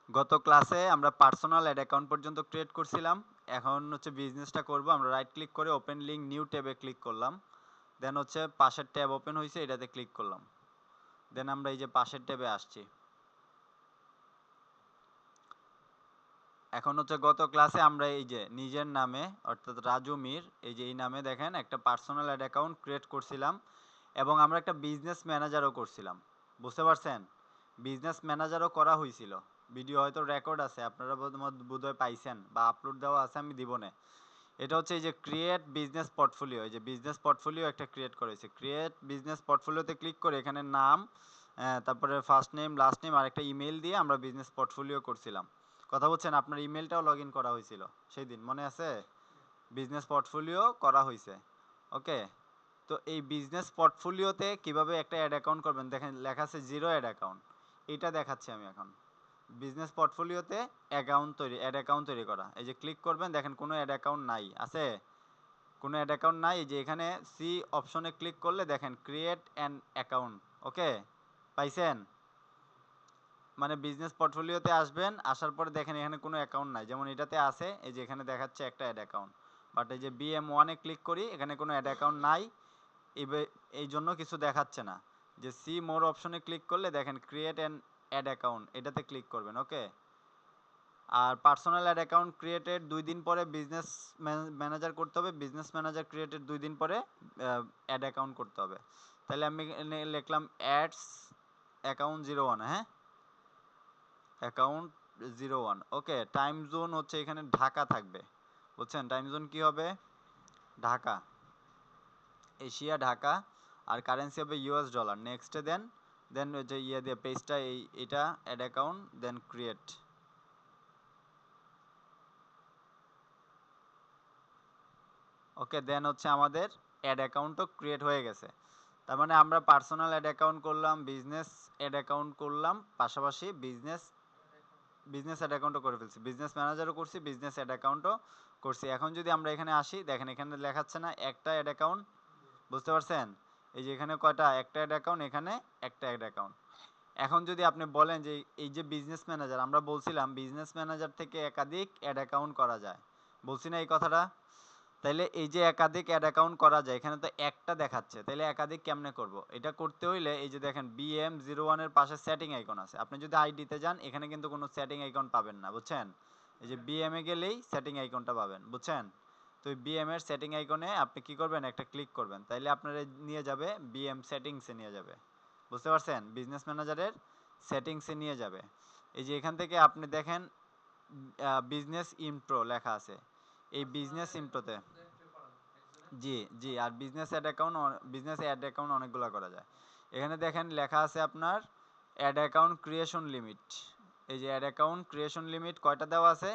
গত ক্লাসে আমরা পার্সোনাল অ্যাড অ্যাকাউন্ট পর্যন্ত ক্রিয়েট করছিলাম। এখন হচ্ছে বিজনেসটা করব। আমরা রাইট ক্লিক করে ওপেন লিংক নিউ ট্যাবে ক্লিক করলাম। দেন হচ্ছে পাশের ট্যাব ওপেন হয়েছে, এটাতে ক্লিক করলাম। দেন আমরা এই যে পাশের ট্যাবে আসছি। এখন হচ্ছে গত ক্লাসে আমরা এই যে নিজের নামে অর্থাৎ রাজু মির, এই যে এই নামে দেখেন একটা পার্সোনাল অ্যাড অ্যাকাউন্ট ক্রিয়েট করছিলাম এবং আমরা একটা বিজনেস ম্যানেজারও করছিলাম। বুঝতে পারছেন? বিজনেস ম্যানেজারও করা হয়েছিল। ভিডিও হয়তো রেকর্ড আছে, আপনারা বোধহয় পাইছেন বা আপলোড দেওয়া আছে, আমি দিব না। এটা হচ্ছে এই যে ক্রিয়েট বিজনেস পোর্টফোলিও, এই যে বিজনেস পোর্টফোলিও একটা ক্রিয়েট করেছে। ক্রিয়েট বিজনেস পোর্টফোলিওতে ক্লিক করে এখানে নাম, তারপরে ফার্স্ট নেম লাস্ট নেম আর একটা ইমেল দিয়ে আমরা বিজনেস পোর্টফোলিও করছিলাম। কথা বলছেন? আপনার ইমেলটাও লগ ইন করা হয়েছিল সেই দিন, মনে আছে? বিজনেস পোর্টফোলিও করা হয়েছে। ওকে, তো এই বিজনেস পোর্টফোলিওতে কিভাবে একটা অ্যাড অ্যাকাউন্ট করবেন দেখেন, লেখা আছে জিরো অ্যাড অ্যাকাউন্ট। এটা দেখাচ্ছি আমি এখন। বিজনেস পোর্টফোলিওতে অ্যাড অ্যাকাউন্ট তৈরি করা, এই যে ক্লিক করবেন দেখেন কোনো অ্যাড অ্যাকাউন্ট নাই, আছে? কোনো অ্যাড অ্যাকাউন্ট নাই। এই যে এখানে সি অপশনে ক্লিক করলে দেখেন ক্রিয়েট অ্যান অ্যাকাউন্ট। ওকে, পাইছেন? মানে বিজনেস পোর্টফোলিওতে আসবেন, আসার পরে দেখেন এখানে কোনো অ্যাকাউন্ট নাই, যেমন এটাতে আছে, এই যে এখানে দেখাচ্ছে একটা অ্যাড অ্যাকাউন্ট। বাট এই যে BM1-এ ক্লিক করি, এখানে কোনো অ্যাড অ্যাকাউন্ট নাই। এই জন্য কিছু দেখাচ্ছে না। যে সি মোর অপশনে ক্লিক করলে দেখেন ক্রিয়েট অ্যান অ্যাড অ্যাকাউন্ট, এটাতে ক্লিক করবেন। ওকে, আর পার্সোনাল অ্যাড অ্যাকাউন্ট ক্রিয়েটেড 2 দিন পরে বিজনেস ম্যানেজার করতে হবে। বিজনেস ম্যানেজার ক্রিয়েটেড 2 দিন পরে অ্যাড অ্যাকাউন্ট করতে হবে। তাহলে আমি লিখলাম অ্যাডস অ্যাকাউন্ট 01, হ্যাঁ, অ্যাকাউন্ট 01। ওকে, টাইম জোন হচ্ছে এখানে ঢাকা থাকবে। বুঝছেন? টাইম জোন কি হবে? ঢাকা, এশিয়া ঢাকা। আর কারেন্সি হবে US ডলার। নেক্সটে দেন, দেন যে ইয়ে দিয়ে পেজটা এটা অ্যাড অ্যাকাউন্ট, দেন ক্রিয়েট। ওকে, দেন হচ্ছে আমাদের অ্যাড অ্যাকাউন্টও ক্রিয়েট হয়ে গেছে। তার মানে আমরা পার্সোনাল অ্যাড অ্যাকাউন্ট করলাম, বিজনেস অ্যাড অ্যাকাউন্ট করলাম, পাশাপাশি বিজনেস বিজনেস অ্যাড অ্যাকাউন্টও করে ফেলছি, বিজনেস ম্যানেজারও করছি, বিজনেস অ্যাড অ্যাকাউন্টও করছি। এখন যদি আমরা এখানে আসি, দেখেন এখানে লেখাচ্ছে না একটা অ্যাড অ্যাকাউন্ট। বুঝতে পারছেন? এই যে এখানে কয়টা, একটা অ্যাড অ্যাকাউন্ট, এখানে একটা অ্যাড অ্যাকাউন্ট। এখন যদি আপনি বলেন যে এই যে বিজনেস ম্যানেজার, আমরা বলছিলাম বিজনেস ম্যানেজার থেকে একাধিক অ্যাড অ্যাকাউন্ট করা যায়, বলছি না এই কথাটা? তাইলে এই যে একাধিক অ্যাড অ্যাকাউন্ট করা যায়, এখানে তো একটা দেখাচ্ছে, তাইলে একাধিক কেমনে করব? এটা করতে হইলে এই যে দেখেন BM01 এর পাশে সেটিং আইকন আছে, আপনি যদি আইডিতে যান এখানে কিন্তু কোনো সেটিং আইকন পাবেন না। বুঝছেন? এই যে BM এ গেলেই সেটিং আইকনটা পাবেন। বুঝছেন? তো এই BM এর সেটিং আইকনে আপনি কি করবেন, একটা ক্লিক করবেন, তাইলে আপনার নিয়ে যাবে BM সেটিংসে নিয়ে যাবে। বুঝতে পারছেন? বিজনেস ম্যানেজারের সেটিংসে নিয়ে যাবে। এই যে এখান থেকে আপনি দেখেন বিজনেস ইন্ট্রো লেখা আছে, এই বিজনেস ইন্ট্রোতে, জি জি, আর বিজনেস অ্যাড অ্যাকাউন্ট অনেকগুলো করা যায়। এখানে দেখেন লেখা আছে আপনার অ্যাড অ্যাকাউন্ট ক্রিয়েশন লিমিট। এই যে অ্যাড অ্যাকাউন্ট ক্রিয়েশন লিমিট কয়টা দেওয়া আছে?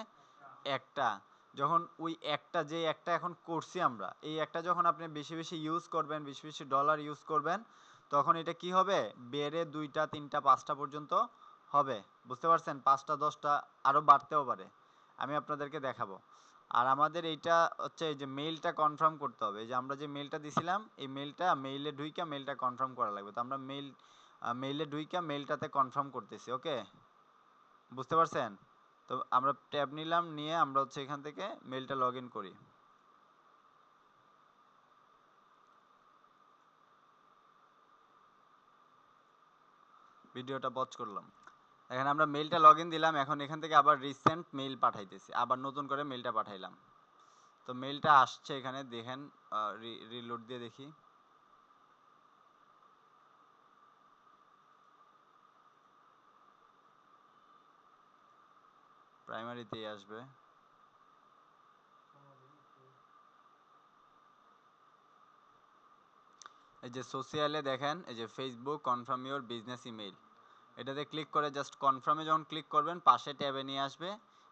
একটা। যখন ওই একটা, যে একটা এখন করছি আমরা, এই একটা যখন আপনি বেশি বেশি ইউজ করবেন, বেশি বেশি ডলার ইউজ করবেন, তখন এটা কি হবে, বেড়ে 2টা 3টা 5টা পর্যন্ত হবে। বুঝতে পারছেন? 5টা 10টা আরও বাড়তেও পারে, আমি আপনাদেরকে দেখাবো। আর আমাদের এইটা হচ্ছে এই যে মেইলটা কনফার্ম করতে হবে। এই যে আমরা যে মেইলটা দিছিলাম, এই মেইলে ঢুইকা মেইলটা কনফার্ম করা লাগবে। তো আমরা মেইলে ঢুইকা মেইলটাতে কনফার্ম করতেছি। ওকে, বুঝতে পারছেন? তো আমরা ট্যাব নিলাম, নিয়ে আমরা হচ্ছে এখান থেকে মেইলটা লগ ইন করি। ভিডিওটা পজ করলাম। এখানে আমরা মেইলটা লগ ইন দিলাম, এখন এখান থেকে আবার রিসেন্ট মেইল পাঠাইতেছি, আবার নতুন করে মেইলটা পাঠাইলাম। তো মেইলটা আসছে এখানে দেখেন, রিলোড দিয়ে দেখি। প্রাইমারিতেই আসবে। এই যে সোশ্যালে দেখেন, এই যে Facebook confirm your business email, এটাতে ক্লিক করে জাস্ট কনফার্মে যখন ক্লিক করবেন, পাশে ট্যাবে নিয়ে আসবে।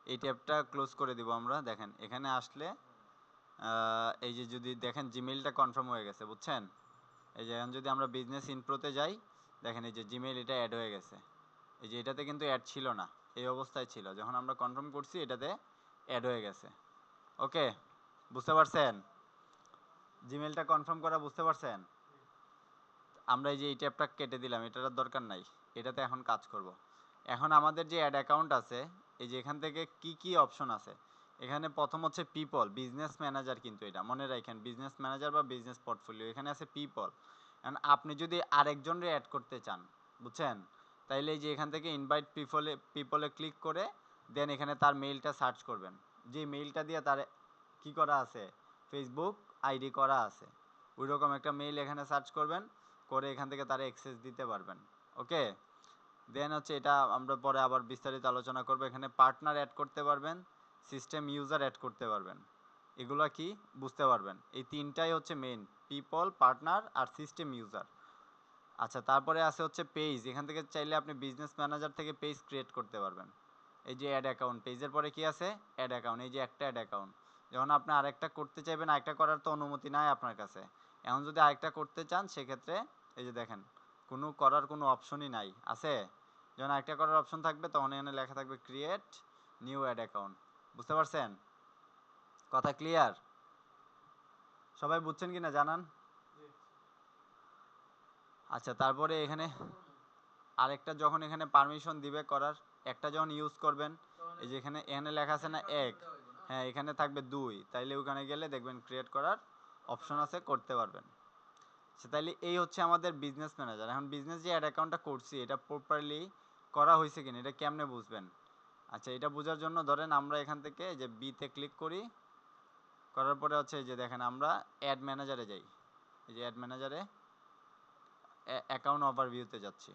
এই ট্যাবটা ক্লোজ করে দিব আমরা। দেখেন এখানে আসলে এই যে যদি দেখেন জিমেইলটা কনফার্ম হয়ে গেছে। বুঝছেন? এই যে এখন যদি আমরা বিজনেস ইনপ্রোতে যাই, দেখেন এই যে জিমেইল এটা অ্যাড হয়ে গেছে। এই যে এটাতে কিন্তু অ্যাড ছিল না, এই অবস্থায় ছিল, যখন আমরা কনফার্ম করছি এটাতে অ্যাড হয়ে গেছে। ওকে, বুঝতে পারছেন? জিমেইলটা কনফার্ম করা বুঝতে পারছেন? আমরা এই যে এই ট্যাবটা কেটে দিলাম, এটার দরকার নাই, এটাতে এখন কাজ করব। এখন আমাদের যে অ্যাড অ্যাকাউন্ট আছে, এই যে এখান থেকে কি কি অপশন আছে, এখানে প্রথম হচ্ছে পিপল, বিজনেস ম্যানেজার, কিন্তু এটা মনে রাখেন বিজনেস ম্যানেজার বা বিজনেস পোর্টফোলিও, এখানে আছে পিপল। এখন আপনি যদি আরেকজনরে অ্যাড করতে চান, বুঝছেন, তাইলে এই যে এখান থেকে ইনভাইট পিপলে ক্লিক করে দেন এখানে তার মেইলটা সার্চ করবেন, যে মেইলটা দিয়ে তার কি করা আছে, ফেসবুক আইডি করা আছে, ওই রকম একটা মেইল এখানে সার্চ করবেন, করে এখান থেকে তারা অ্যাক্সেস দিতে পারবেন। ওকে, দেন হচ্ছে এটা আমরা পরে আবার বিস্তারিত আলোচনা করব। এখানে পার্টনার অ্যাড করতে পারবেন, সিস্টেম ইউজার অ্যাড করতে পারবেন, এগুলা কি বুঝতে পারবেন, এই তিনটাই হচ্ছে মেইন, পিপল, পার্টনার আর সিস্টেম ইউজার। আচ্ছা, তারপরে আছে হচ্ছে পেজ, এখান থেকে চাইলে আপনি বিজনেস ম্যানেজার থেকে পেজ ক্রিয়েট করতে পারবেন। এই যে অ্যাড অ্যাকাউন্ট, পেজের পরে কি আছে, অ্যাড অ্যাকাউন্ট, এই যে একটা অ্যাড অ্যাকাউন্ট, যখন আপনি আরেকটা করতে চাইবেন, আরেকটা করার তো অনুমতি নাই আপনার কাছে, এখন যদি আরেকটা করতে চান সেক্ষেত্রে এই যে দেখেন কোনো করার কোনো অপশনই নাই, আছে, যখন আরেকটা করার অপশন থাকবে তখন এখানে লেখা থাকবে ক্রিয়েট নিউ অ্যাড অ্যাকাউন্ট। বুঝতে পারছেন, কথা ক্লিয়ার? সবাই বুঝছেন কিনা জানান। আচ্ছা, তারপরে এখানে আরেকটা যখন এখানে পারমিশন দিবে করার, একটা যখন ইউজ করবেন, এই যে এখানে এখানে লেখা আছে না এক, হ্যাঁ এখানে থাকবে দুই, তাইলে ওখানে গেলে দেখবেন ক্রিয়েট করার অপশন আছে, করতে পারবেন। আচ্ছা, তাইলে এই হচ্ছে আমাদের বিজনেস ম্যানেজার। এখন বিজনেস যে অ্যাড অ্যাকাউন্টটা করছি এটা প্রপারলি করা হয়েছে কিনা এটা কেমনে বুঝবেন? আচ্ছা, এটা বোঝার জন্য ধরেন আমরা এখান থেকে যে বিতে ক্লিক করি, করার পরে হচ্ছে এই যে দেখেন আমরা অ্যাড ম্যানেজারে যাই, এই যে অ্যাড ম্যানেজারে অ্যাকাউন্ট ওভারভিউতে যাচ্ছি।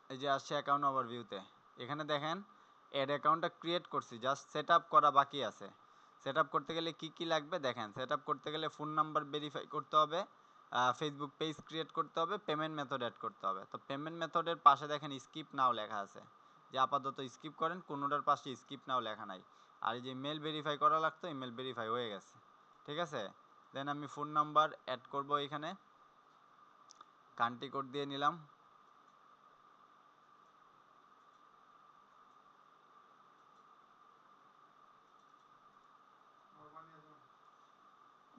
এই যে আসছে অ্যাকাউন্ট ওভারভিউতে, এখানে দেখেন অ্যাড অ্যাকাউন্টটা ক্রিয়েট করছি, জাস্ট সেট আপ করা বাকি আছে। সেট আপ করতে গেলে কি কি লাগবে দেখেন, সেট আপ করতে গেলে ফোন নাম্বার ভেরিফাই করতে হবে, ফেসবুক পেজ ক্রিয়েট করতে হবে, পেমেন্ট মেথড অ্যাড করতে হবে। তো পেমেন্ট মেথডের পাশে দেখেন স্কিপ নাও লেখা আছে, যে আপাতত স্কিপ করেন, কোনোটার পাশে স্কিপ নাও লেখা নাই। আর এই যে ইমেল ভেরিফাই করা লাগতো, ইমেল ভেরিফাই হয়ে গেছে, ঠিক আছে। দেন আমি ফোন নাম্বার অ্যাড করব, এখানে কান্ট্রি কোড দিয়ে নিলাম।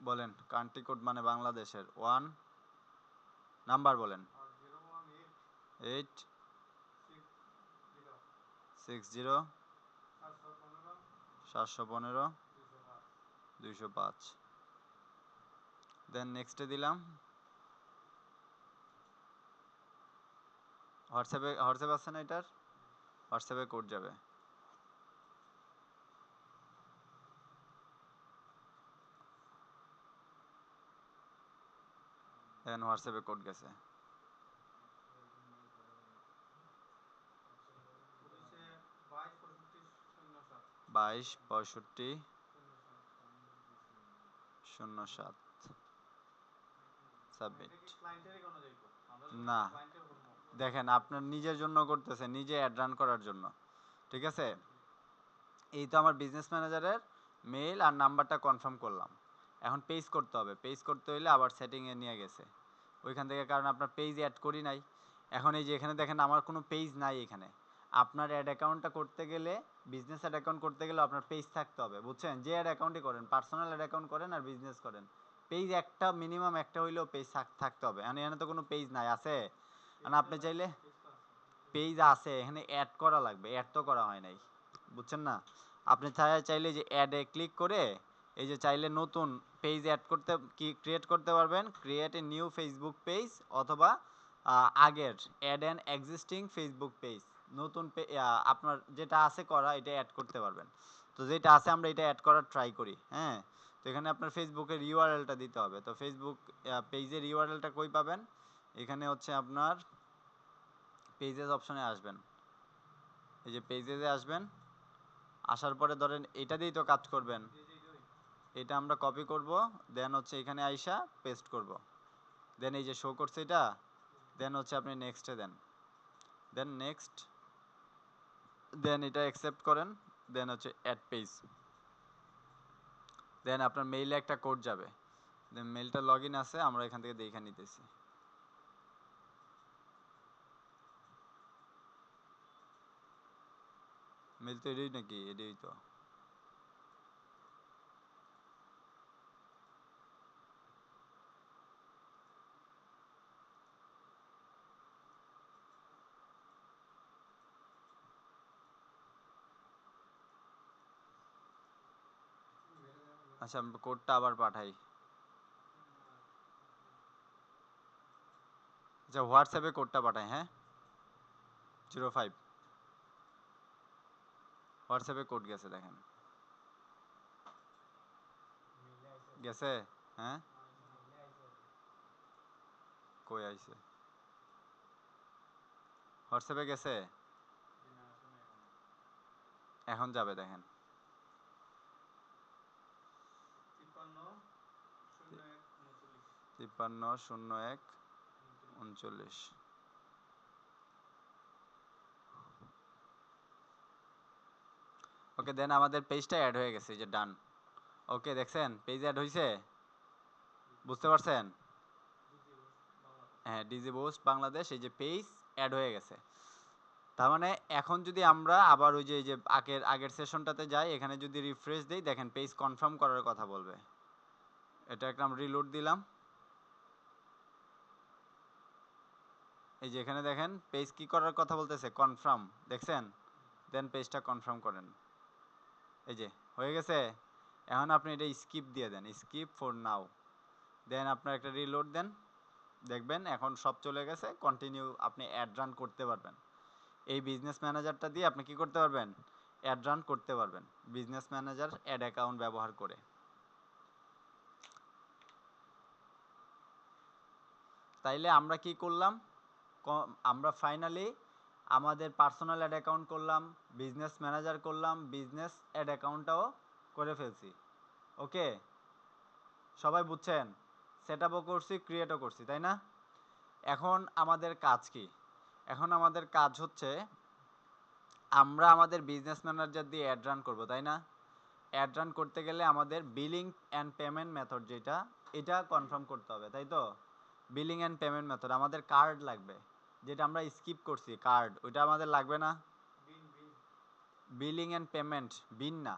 বলেন, কান্ট্রি কোড মানে বাংলাদেশের, ওয়ান, নাম্বার বলেন, 860 715 205। দেন নেক্সটে দিলাম। হোয়াটসঅ্যাপ আছে না এটার, হোয়াটসঅ্যাপে কোড যাবে। দেন হোয়াটসঅ্যাপে কোড গেছে। 22 65 07। সাবমিট। না, দেখেন আপনার নিজের জন্য করতেছেন, নিজে অ্যাড রান করার জন্য, ঠিক আছে। এই তো আমার বিজনেস ম্যানেজারের মেইল আর নাম্বারটা কনফার্ম করলাম। এখন পেজ করতে হবে, পেজ করতে হইলে আবার সেটিংয়ে নিয়ে গেছে ওইখান থেকে, কারণ আপনার পেজ অ্যাড করি নাই। এখন এই যে এখানে দেখেন আমার কোনো পেজ নাই এখানে। আপনার অ্যাড অ্যাকাউন্টটা করতে গেলে, বিজনেস অ্যাড অ্যাকাউন্ট করতে গেলে আপনার পেজ থাকতে হবে, বুঝছেন, যে অ্যাড অ্যাকাউন্টই করেন, পার্সোনাল অ্যাড অ্যাকাউন্ট করেন আর বিজনেস করেন, পেজ একটা মিনিমাম একটা হইলেও পেজ থাকতে হবে। এখন এখানে তো কোনো পেজ নাই, আছে, মানে আপনি চাইলে পেজ আছে, এখানে অ্যাড করা লাগবে, অ্যাড তো করা হয় নাই, বুঝছেন না। আপনি চাইলে যে অ্যাডে ক্লিক করে এই যে চাইলে নতুন পেজ অ্যাড করতে, কি ক্রিয়েট করতে পারবেন, create a new Facebook page, অথবা আগের add an existing Facebook page, নতুন আপনার যেটা আছে করা এটা অ্যাড করতে পারবেন। তো যেটা আছে আমরা এটা অ্যাড করার ট্রাই করি, হ্যাঁ। তো এখানে আপনার ফেসবুকের ইউআরএলটা দিতে হবে। তো ফেসবুক পেজের ইউআরএলটা কই পাবেন, এখানে হচ্ছে আপনার পেজেস অপশনে আসবেন, এই যে পেজেসে আসবেন, আসার পরে ধরেন এটা দিয়েই তো কাজ করবেন, এটা আমরা কপি করব, দেন হচ্ছে এখানে আইসা পেস্ট করব, দেন এই যে শো করছে এটা, দেন হচ্ছে আপনি নেক্সটে দেন, দেন নেক্সট, দেন এটা অ্যাকসেপ্ট করেন, দেন হচ্ছে অ্যাড পেজ, দেন আপনার মেইলে একটা কোড যাবে, দেন মেইলটা লগ ইন আছে, আমরা এখান থেকে দেখে নিতেছি। মেইল তো এটাই নাকি, এটাই তো, আচ্ছা আমি কোডটা আবার পাঠাই। আচ্ছা হোয়াটসঅ্যাপে কোডটা পাঠাই, হ্যাঁ 05 হোয়াটসঅ্যাপে কোড গেছে দেখেন, গেছে? হ্যাঁ কই আইছে? হোয়াটসঅ্যাপে গেছে? এখন যাবে দেখেন। 530139। ওকে দেন আমাদের পেজটা অ্যাড হয়ে গেছে, এই যে ডান। ওকে দেখছেন পেজ অ্যাড হয়েছে, বুঝতে পারছেন? হ্যাঁ ডিজি বুস্ট বাংলাদেশ, এই যে পেজ অ্যাড হয়ে গেছে। তার মানে এখন যদি আমরা আবার ওই যে এই যে আগের সেশনটাতে যাই, এখানে যদি রিফ্রেশ দেই দেখেন পেজ কনফার্ম করার কথা বলবে। এটা একটা রিলোড দিলাম, এই যে এখানে দেখেন পেজ কি করার কথা বলতেছে, কনফার্ম, দেখছেন? দেন পেজটা কনফার্ম করেন, এই যে হয়ে গেছে। এখন আপনি এটা স্কিপ দিয়ে দেন, স্কিপ ফর নাও, দেন আপনার একটা রিলোড দেন, দেখবেন এখন সব চলে গেছে। কন্টিনিউ, আপনি অ্যাড রান করতে পারবেন। এই বিজনেস ম্যানেজারটা দিয়ে আপনি কি করতে পারবেন, অ্যাড রান করতে পারবেন বিজনেস ম্যানেজার অ্যাড অ্যাকাউন্ট ব্যবহার করে। তাইলে আমরা কি করলাম, আমরা ফাইনালি আমাদের পার্সোনাল অ্যাড অ্যাকাউন্ট করলাম, বিজনেস ম্যানেজার করলাম, বিজনেস অ্যাড অ্যাকাউন্টটাও করে ফেলছি। ওকে সবাই বুঝছেন? সেট আপও করছি, ক্রিয়েটও করছি, তাই না? এখন আমাদের কাজ কি? এখন আমাদের কাজ হচ্ছে আমরা আমাদের বিজনেস ম্যানেজার দিয়ে অ্যাড রান করবো, তাই না? অ্যাড রান করতে গেলে আমাদের বিলিং অ্যান্ড পেমেন্ট মেথড যেটা, এটা কনফার্ম করতে হবে, তাই তো? বিলিং অ্যান্ড পেমেন্ট মেথড, আমাদের কার্ড লাগবে, যেটা আমরা স্কিপ করছি কার্ড, ওইটা আমাদের লাগবে না? বিলিং অ্যান্ড পেমেন্ট, বিন না।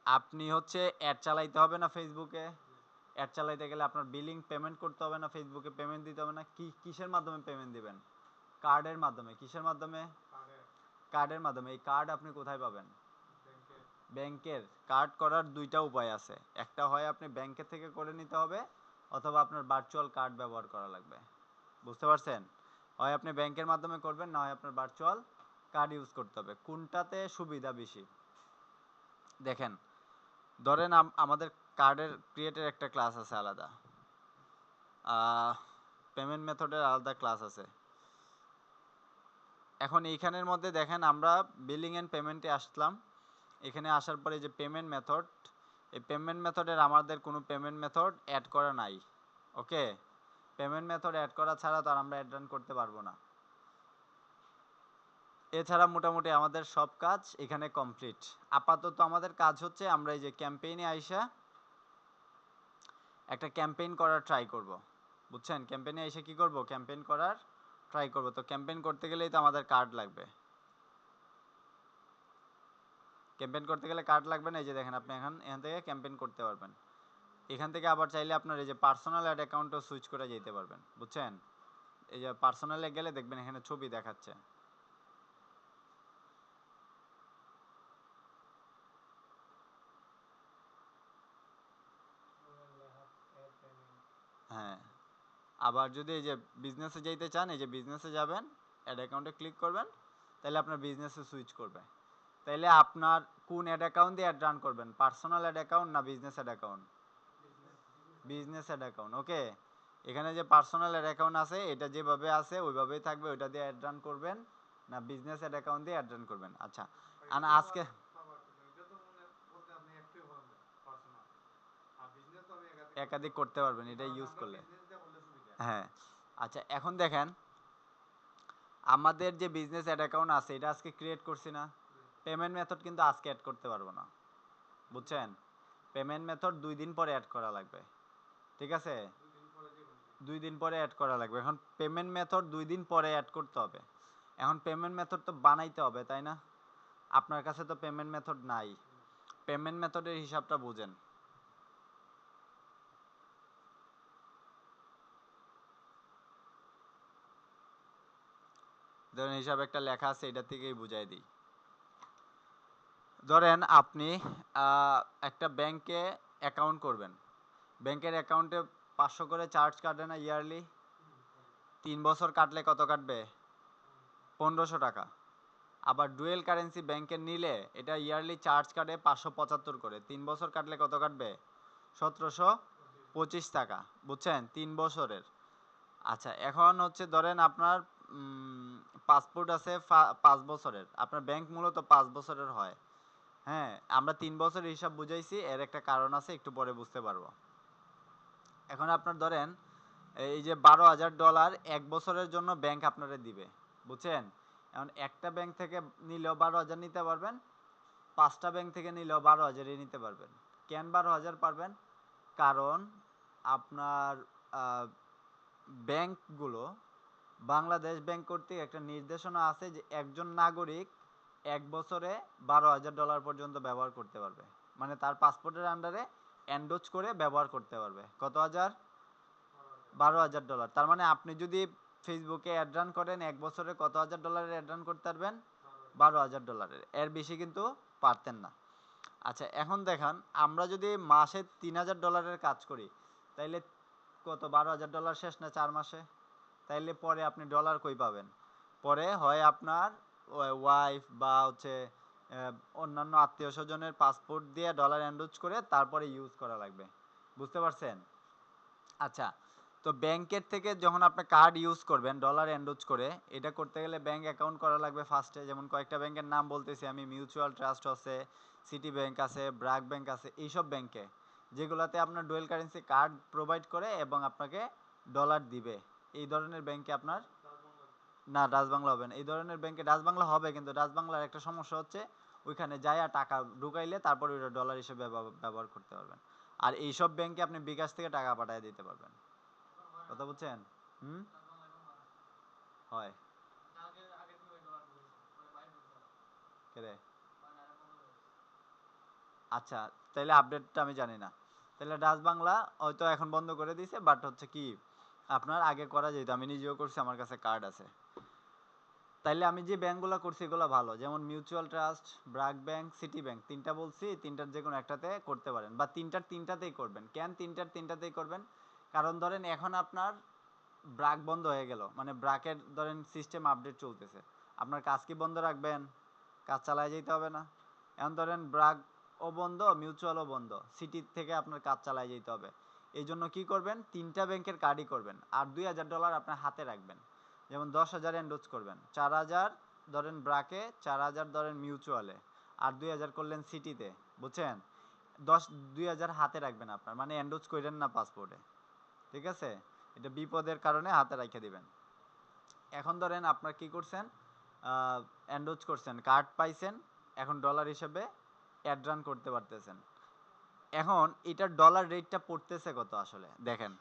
আপনি হচ্ছে অ্যাড চালাইতে হবে না ফেসবুকে, অ্যাড চালাইতে গেলে আপনার বিলিং পেমেন্ট করতে হবে না, ফেসবুকে পেমেন্ট দিতে হবে না। কিসের মাধ্যমে পেমেন্ট দিবেন? কার্ডের মাধ্যমে। কিসের মাধ্যমে? কার্ডের মাধ্যমে। এই কার্ড আপনি কোথায় পাবেন? ব্যাংকের। কার্ড করার দুইটা উপায় আছে, একটা হয় আপনি ব্যাংকের থেকে করে নিতে হবে, অথবা আপনার ভার্চুয়াল কার্ড ব্যবহার করা লাগবে। বুঝতে পারছেন? হয় আপনি ব্যাংকের মাধ্যমে করবেন, না হয় আপনার ভার্চুয়াল কার্ড ইউজ করতে হবে। কোনটাতে সুবিধা বেশি দেখেন, ধরেন আমাদের কার্ডের ক্রিয়েটের একটা ক্লাস আছে আলাদা, পেমেন্ট মেথডের আলাদা ক্লাস আছে। এখন এইখানের মধ্যে দেখেন আমরা বিলিং অ্যান্ড পেমেন্টে আসলাম, এখানে আসার পরে যে পেমেন্ট মেথড, এই পেমেন্ট মেথডের আমাদের কোনো পেমেন্ট মেথড অ্যাড করা নাই। ওকে, পেমেন্ট মেথড অ্যাড করা ছাড়া তো আর আমরা অ্যাড রান করতে পারবো না। এছাড়া মোটামুটি আমাদের সব কাজ এখানে কমপ্লিট। আপাতত আমাদের কাজ হচ্ছে আমরা এই যে ক্যাম্পেইনে আইসা একটা ক্যাম্পেইন করার ট্রাই করব। বুঝছেন? ক্যাম্পেইনে এসে কি করব, ক্যাম্পেইন করার ট্রাই করব। তো ক্যাম্পেইন করতে গেলেই তো আমাদের কার্ড লাগবে। ক্যাম্পেইন করতে গেলে কার্ড লাগবে না, এই যে দেখেন আপনি এখান থেকে ক্যাম্পেইন করতে পারবেন। এখান থেকে আবার চাইলে আপনার এই যে পার্সোনাল অ্যাড অ্যাকাউন্টও সুইচ করে যেতে পারবেন। বুঝছেন? এই যে পার্সোনালে গেলে দেখবেন এখানে ছবি দেখাচ্ছে। হ্যাঁ, আবার যদি এই যে বিজনেসে যেতে চান, এই যে বিজনেসে যাবেন, অ্যাড অ্যাকাউন্টে ক্লিক করবেন, তাহলে আপনার বিজনেসে সুইচ করবে। তাইলে আপনার কোন অ্যাড অ্যাকাউন্ট দিয়ে অ্যাড রান করবেন, পার্সোনাল অ্যাড অ্যাকাউন্ট না business ad account? Business ad account. Okay, এখানে যে পার্সোনাল অ্যাড অ্যাকাউন্ট আছে এটা যেভাবে আছে ওইভাবেই থাকবে, ওইটা দিয়ে অ্যাড রান করবেন, না বিজনেস অ্যাড অ্যাকাউন্ট দিয়ে অ্যাড রান করবেন? আচ্ছা, আর আজকে একাধিক করতে পারবেন এটা ইউজ করলে। হ্যাঁ, আচ্ছা এখন দেখেন আমাদের যে বিজনেস অ্যাড অ্যাকাউন্ট আছে এটা আজকে ক্রিয়েট করছি না, পেমেন্ট মেথড কিন্তু আজকে অ্যাড করতে পারবো না। বুঝছেন? পেমেন্ট মেথড 2 দিন পরে অ্যাড করা লাগবে। ঠিক আছে, 2 দিন পরে অ্যাড করা লাগবে। এখন পেমেন্ট মেথড 2 দিন পরে অ্যাড করতে হবে। এখন পেমেন্ট মেথড তো বানাইতে হবে, তাই না? আপনার কাছে তো পেমেন্ট মেথড নাই, পেমেন্ট মেথডের হিসাবটা বুঝেন। ধরেন হিসাব একটা লেখা আছে, এটা থেকেই বুঝাই দিই। ধরেন আপনি একটা ব্যাংকে অ্যাকাউন্ট করবেন, ব্যাংকের অ্যাকাউন্টে 500 করে চার্জ কাটে না ইয়ারলি? 3 বছর কাটলে কত কাটবে? 1500 টাকা। আবার ডুয়েল কারেন্সি ব্যাংকের নিলে এটা ইয়ারলি চার্জ কাটে 575 করে, 3 বছর কাটলে কত কাটবে? 1725 টাকা। বুঝছেন? 3 বছরের। আচ্ছা, এখন হচ্ছে ধরেন আপনার পাসপোর্ট আছে 5 বছরের, আপনার ব্যাংক মূলত 5 বছরের হয়। হ্যাঁ, আমরা 3 বছরের হিসাব বুঝাইছি, এর একটা কারণ আছে, একটু পরে বুঝতে পারবো। এখন আপনার ধরেন এই যে $12,000 1 বছরের জন্য ব্যাংক আপনারে দিবে। বুঝছেন? এখন একটা ব্যাংক থেকে নিলেও 12,000 নিতে পারবেন, 5টা ব্যাংক থেকে নিলেও 12,000-ই নিতে পারবেন। কেন 12,000 পারবেন? কারণ আপনার ব্যাংকগুলো, বাংলাদেশ ব্যাংক কর্তৃক একটা নির্দেশনা আছে যে একজন নাগরিক 1 বছরে $12,000 পর্যন্ত ব্যবহার করতে পারবে। মানে তার পাসপোর্টের আন্ডারে এন্ডোজ করে ব্যবহার করতে পারবে। কত হাজার? $12,000। তার মানে আপনি যদি ফেসবুকে অ্যাড রান করেন 1 বছরে কত $1,000 অ্যাড রান করতে পারবেন? $12,000। এর বেশি কিন্তু পারতেন না। আচ্ছা, এখন দেখান আমরা যদি মাসে $3,000 কাজ করি, তাইলে কত? $12,000 শেষ না 4 মাসে? তাইলে পরে আপনি ডলার কই পাবেন? পরে হয় আপনার ওয়াইফ বা হচ্ছে অন্যান্য আত্মীয় স্বজনের পাসপোর্ট দিয়ে ডলার এনরোচ করে তারপরে ইউজ করা লাগবে। বুঝতে পারছেন? আচ্ছা, তো ব্যাংকের থেকে যখন আপনি কার্ড ইউজ করবেন ডলার এনরোচ করে, এটা করতে গেলে ব্যাংক অ্যাকাউন্ট করা লাগবে ফার্স্টে। যেমন কয়েকটা ব্যাংকের নাম বলতেছি আমি, মিউচুয়াল ট্রাস্ট আছে, সিটি ব্যাংক আছে, ব্র্যাক ব্যাংক আছে, এইসব ব্যাংকে যেগুলাতে আপনার ডুয়েল কারেন্সি কার্ড প্রোভাইড করে এবং আপনাকে ডলার দিবে, এই ধরনের ব্যাংকে আপনার না ডাচ বাংলা হবে না। এই ধরনের ব্যাংকে ডাচ বাংলা হবে, কিন্তু ডাচ বাংলার একটা সমস্যা হচ্ছে ওইখানে যাইয়া টাকা ঢুকাইলে তারপরে ওইটা ডলার হিসেবে ব্যবহার করতে পারবেন। আর এইসব ব্যাংকে আপনি বিকাশ থেকে টাকা পাঠিয়ে দিতে পারবেন। কথা বুঝছেন? হুম, হয়। কেরে? আচ্ছা, তাইলে আপডেটটা আমি জানি না। তাহলে ডাচ বাংলা হয়তো এখন বন্ধ করে দিয়েছে, বাট হচ্ছে কি আপনার আগে করা যেত, আমি নিজেও করছি, আমার কাছে কার্ড আছে। তাইলে আমি যে ব্যাংকগুলো করছি এগুলো ভালো, যেমন mutual trust, BRAC bank, city bank, তিনটা বলছি, তিনটার যে কোনো একটাতে করতে পারেন, বা তিনটাতেই করবেন। কেন তিনটাতেই করবেন? কারণ ধরেন এখন আপনার ব্র্যাক বন্ধ হয়ে গেল, মানে ব্র্যাকের ধরেন সিস্টেম আপডেট চলতেছে, আপনার কাজ কি বন্ধ রাখবেন? কাজ চালায় যেতে হবে না? এখন ধরেন ব্র্যাক ও বন্ধ, মিউচুয়ালও বন্ধ, সিটি থেকে আপনার কাজ চালায় যেতে হবে। এই জন্য কি করবেন? তিনটা ব্যাংকের কার্ডই করবেন, আর $2,000 আপনার হাতে রাখবেন। যেমন 10,000 এন্ডোজ করবেন, 4,000 ধরেন ব্রাকে, 4,000 ধরেন মিউচুয়ালে, আর 2,000 করলেন সিটিতে। বুঝছেন? 2,000 হাতে রাখবেন আপনার, মানে এন্ডোজ করেন না পাসপোর্টে। ঠিক আছে? এটা বিপদের কারণে হাতে রেখে দিবেন। এখন ধরেন আপনার কি করছেন, এন্ডোজ করছেন, কার্ড পাইছেন, এখন ডলার হিসেবে অ্যাড রান করতে পারতেছেন। এখন এটার ডলার রেটটা পড়তেছে কত আসলে দেখেন।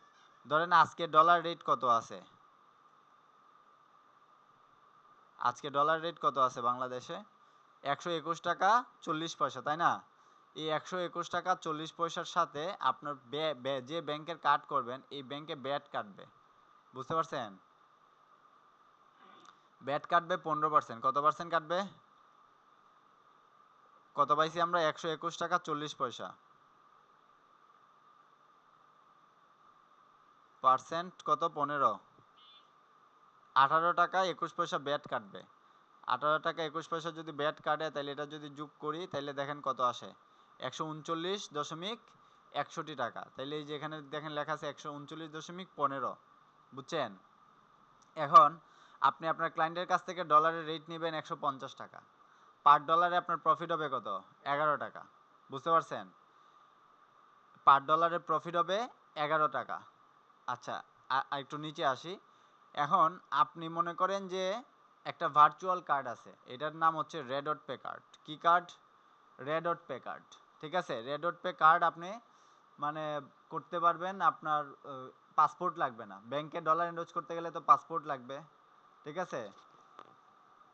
ধরেন আজকে ডলার রেট কত আছে? আজকে ডলার রেট কত আছে বাংলাদেশে? 121 টাকা 40 পয়সা, তাই না? এই 121 টাকা 40 পয়সার সাথে আপনার যে ব্যাংকের কার্ড করবেন এই ব্যাংকে ব্যাট কাটবে। বুঝতে পারছেন? ব্যাট কাটবে 15%। কত পার্সেন্ট কাটবে? কত পাইছি আমরা? 121 টাকা 40 পয়সা। পার্সেন্ট কত? 15। 18 টাকা 21 পয়সা ব্যাট কাটবে। 18 টাকা 21 পয়সা যদি ব্যাট কাটে, তাহলে এটা যদি যোগ করি তাহলে দেখেন কত আসে? 139.61 টাকা। তাইলে এই যে এখানে দেখেন লেখা আছে 139.15। বুঝছেন? এখন আপনি আপনার ক্লায়েন্টের কাছ থেকে ডলারের রেট নেবেন 150 টাকা, পার ডলারে আপনার প্রফিট হবে কত? 11 টাকা। বুঝতে পারছেন? পার ডলারে প্রফিট হবে 11 টাকা। আচ্ছা, একটু নিচে আসি। এখন আপনি মনে করেন যে একটা ভার্চুয়াল কার্ড আছে, এটার নাম হচ্ছে রেডট পে কার্ড। কি কার্ড? রেডট pay card. ঠিক আছে? রেডট পে কার্ড আপনি মানে করতে পারবেন, আপনার পাসপোর্ট লাগবে না। ব্যাংকে ডলার এনরোচ করতে গেলে তো পাসপোর্ট লাগবে। ঠিক আছে?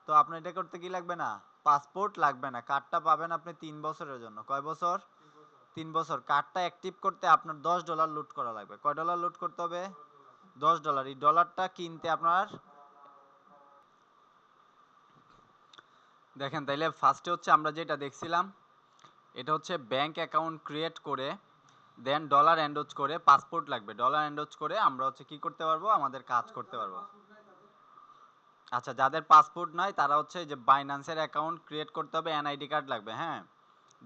তো আপনার এটা করতে কি লাগবে না? পাসপোর্ট লাগবে না। কার্ডটা পাবেন আপনি 3 বছরের জন্য। কয় বছর? 3 বছর। কার্ডটা অ্যাক্টিভ করতে আপনার $10 লুট করা লাগবে। কয় ডলার লুট করতে হবে? $10। এই ডলারটা কিনতে আপনার দেখেন তাইলে ফার্স্টে হচ্ছে আমরা যেটা দেখছিলাম এটা হচ্ছে ব্যাংক অ্যাকাউন্ট ক্রিয়েট করে দেন ডলার এন্ডোজ করে পাসপোর্ট লাগবে, ডলার এন্ডোজ করে আমরা হচ্ছে কি করতে পারবো, আমাদের কাজ করতে পারবো। আচ্ছা, যাদের পাসপোর্ট নাই তারা হচ্ছে যে বাইন্যান্সের অ্যাকাউন্ট ক্রিয়েট করতে হবে, এনআইডি কার্ড লাগবে, হ্যাঁ।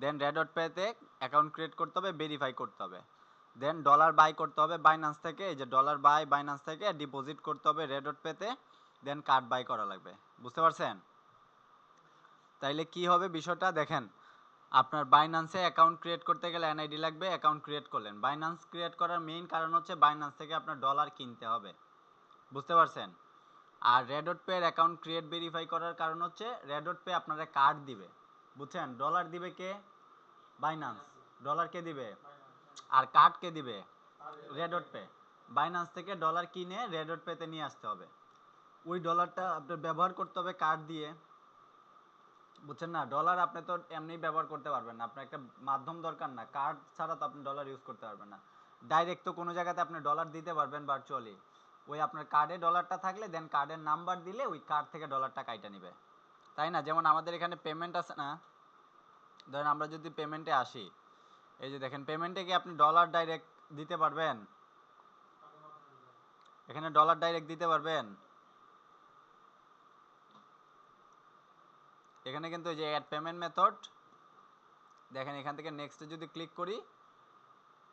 দেন রেড ডট পেতে অ্যাকাউন্ট ক্রিয়েট করতে হবে, ভেরিফাই করতে হবে। দেন ডলার বাই করতে হবে বাইন্যান্স থেকে, এই যে ডলার বাই বাইন্যান্স থেকে ডিপোজিট করতে হবে রেড ডট পেতে, দেন কার্ড বাই করা লাগবে। বুঝতে পারছেন? তাইলে কি হবে বিষয়টা দেখেন, আপনার বাইন্যান্সে অ্যাকাউন্ট ক্রিয়েট করতে গেলে এনআইডি লাগবে, অ্যাকাউন্ট ক্রিয়েট করলেন। বাইন্যান্স ক্রিয়েট করার মেইন কারণ হচ্ছে বাইন্যান্স থেকে আপনার ডলার কিনতে হবে। বুঝতে পারছেন? আর রেডট পে এর অ্যাকাউন্ট ক্রিয়েট ভেরিফাই করার কারণ হচ্ছে রেডট পে আপনারা কার্ড দিবে। বুঝছেন? ডলার দিবে কে? বাইন্যান্স। ডলার কে দিবে? আর কার্ড কে দিবে? রেডট পে। বাইন্যান্স থেকে ডলার কিনে রেডট পেতে নিয়ে আসতে হবে। ওই ডলারটা আপনার ব্যবহার করতে হবে কার্ড দিয়ে। বুঝছেন না? ডলার আপনি তো এমনি ব্যবহার করতে পারবেন না, আপনার একটা মাধ্যম দরকার না, কার্ড ছাড়া তো আপনি ডলার ইউজ করতে পারবেন না। ডাইরেক্ট তো কোনো জায়গাতে আপনি ডলার দিতে পারবেন ভার্চুয়ালি, ওই আপনার কার্ডে ডলারটা থাকলে দেন কার্ডের নাম্বার দিলে ওই কার্ড থেকে ডলারটা কাইটা নিবে, তাই না? যেমন আমাদের এখানে পেমেন্ট আছে না, ধরেন আমরা যদি পেমেন্টে আসি, এই যে দেখেন পেমেন্টে কি আপনি ডলার ডাইরেক্ট দিতে পারবেন? এখানে ডলার ডাইরেক্ট দিতে পারবেন? এখানে কিন্তু এই যে অ্যাড পেমেন্ট মেথড, দেখেন এখান থেকে নেক্সটে যদি ক্লিক করি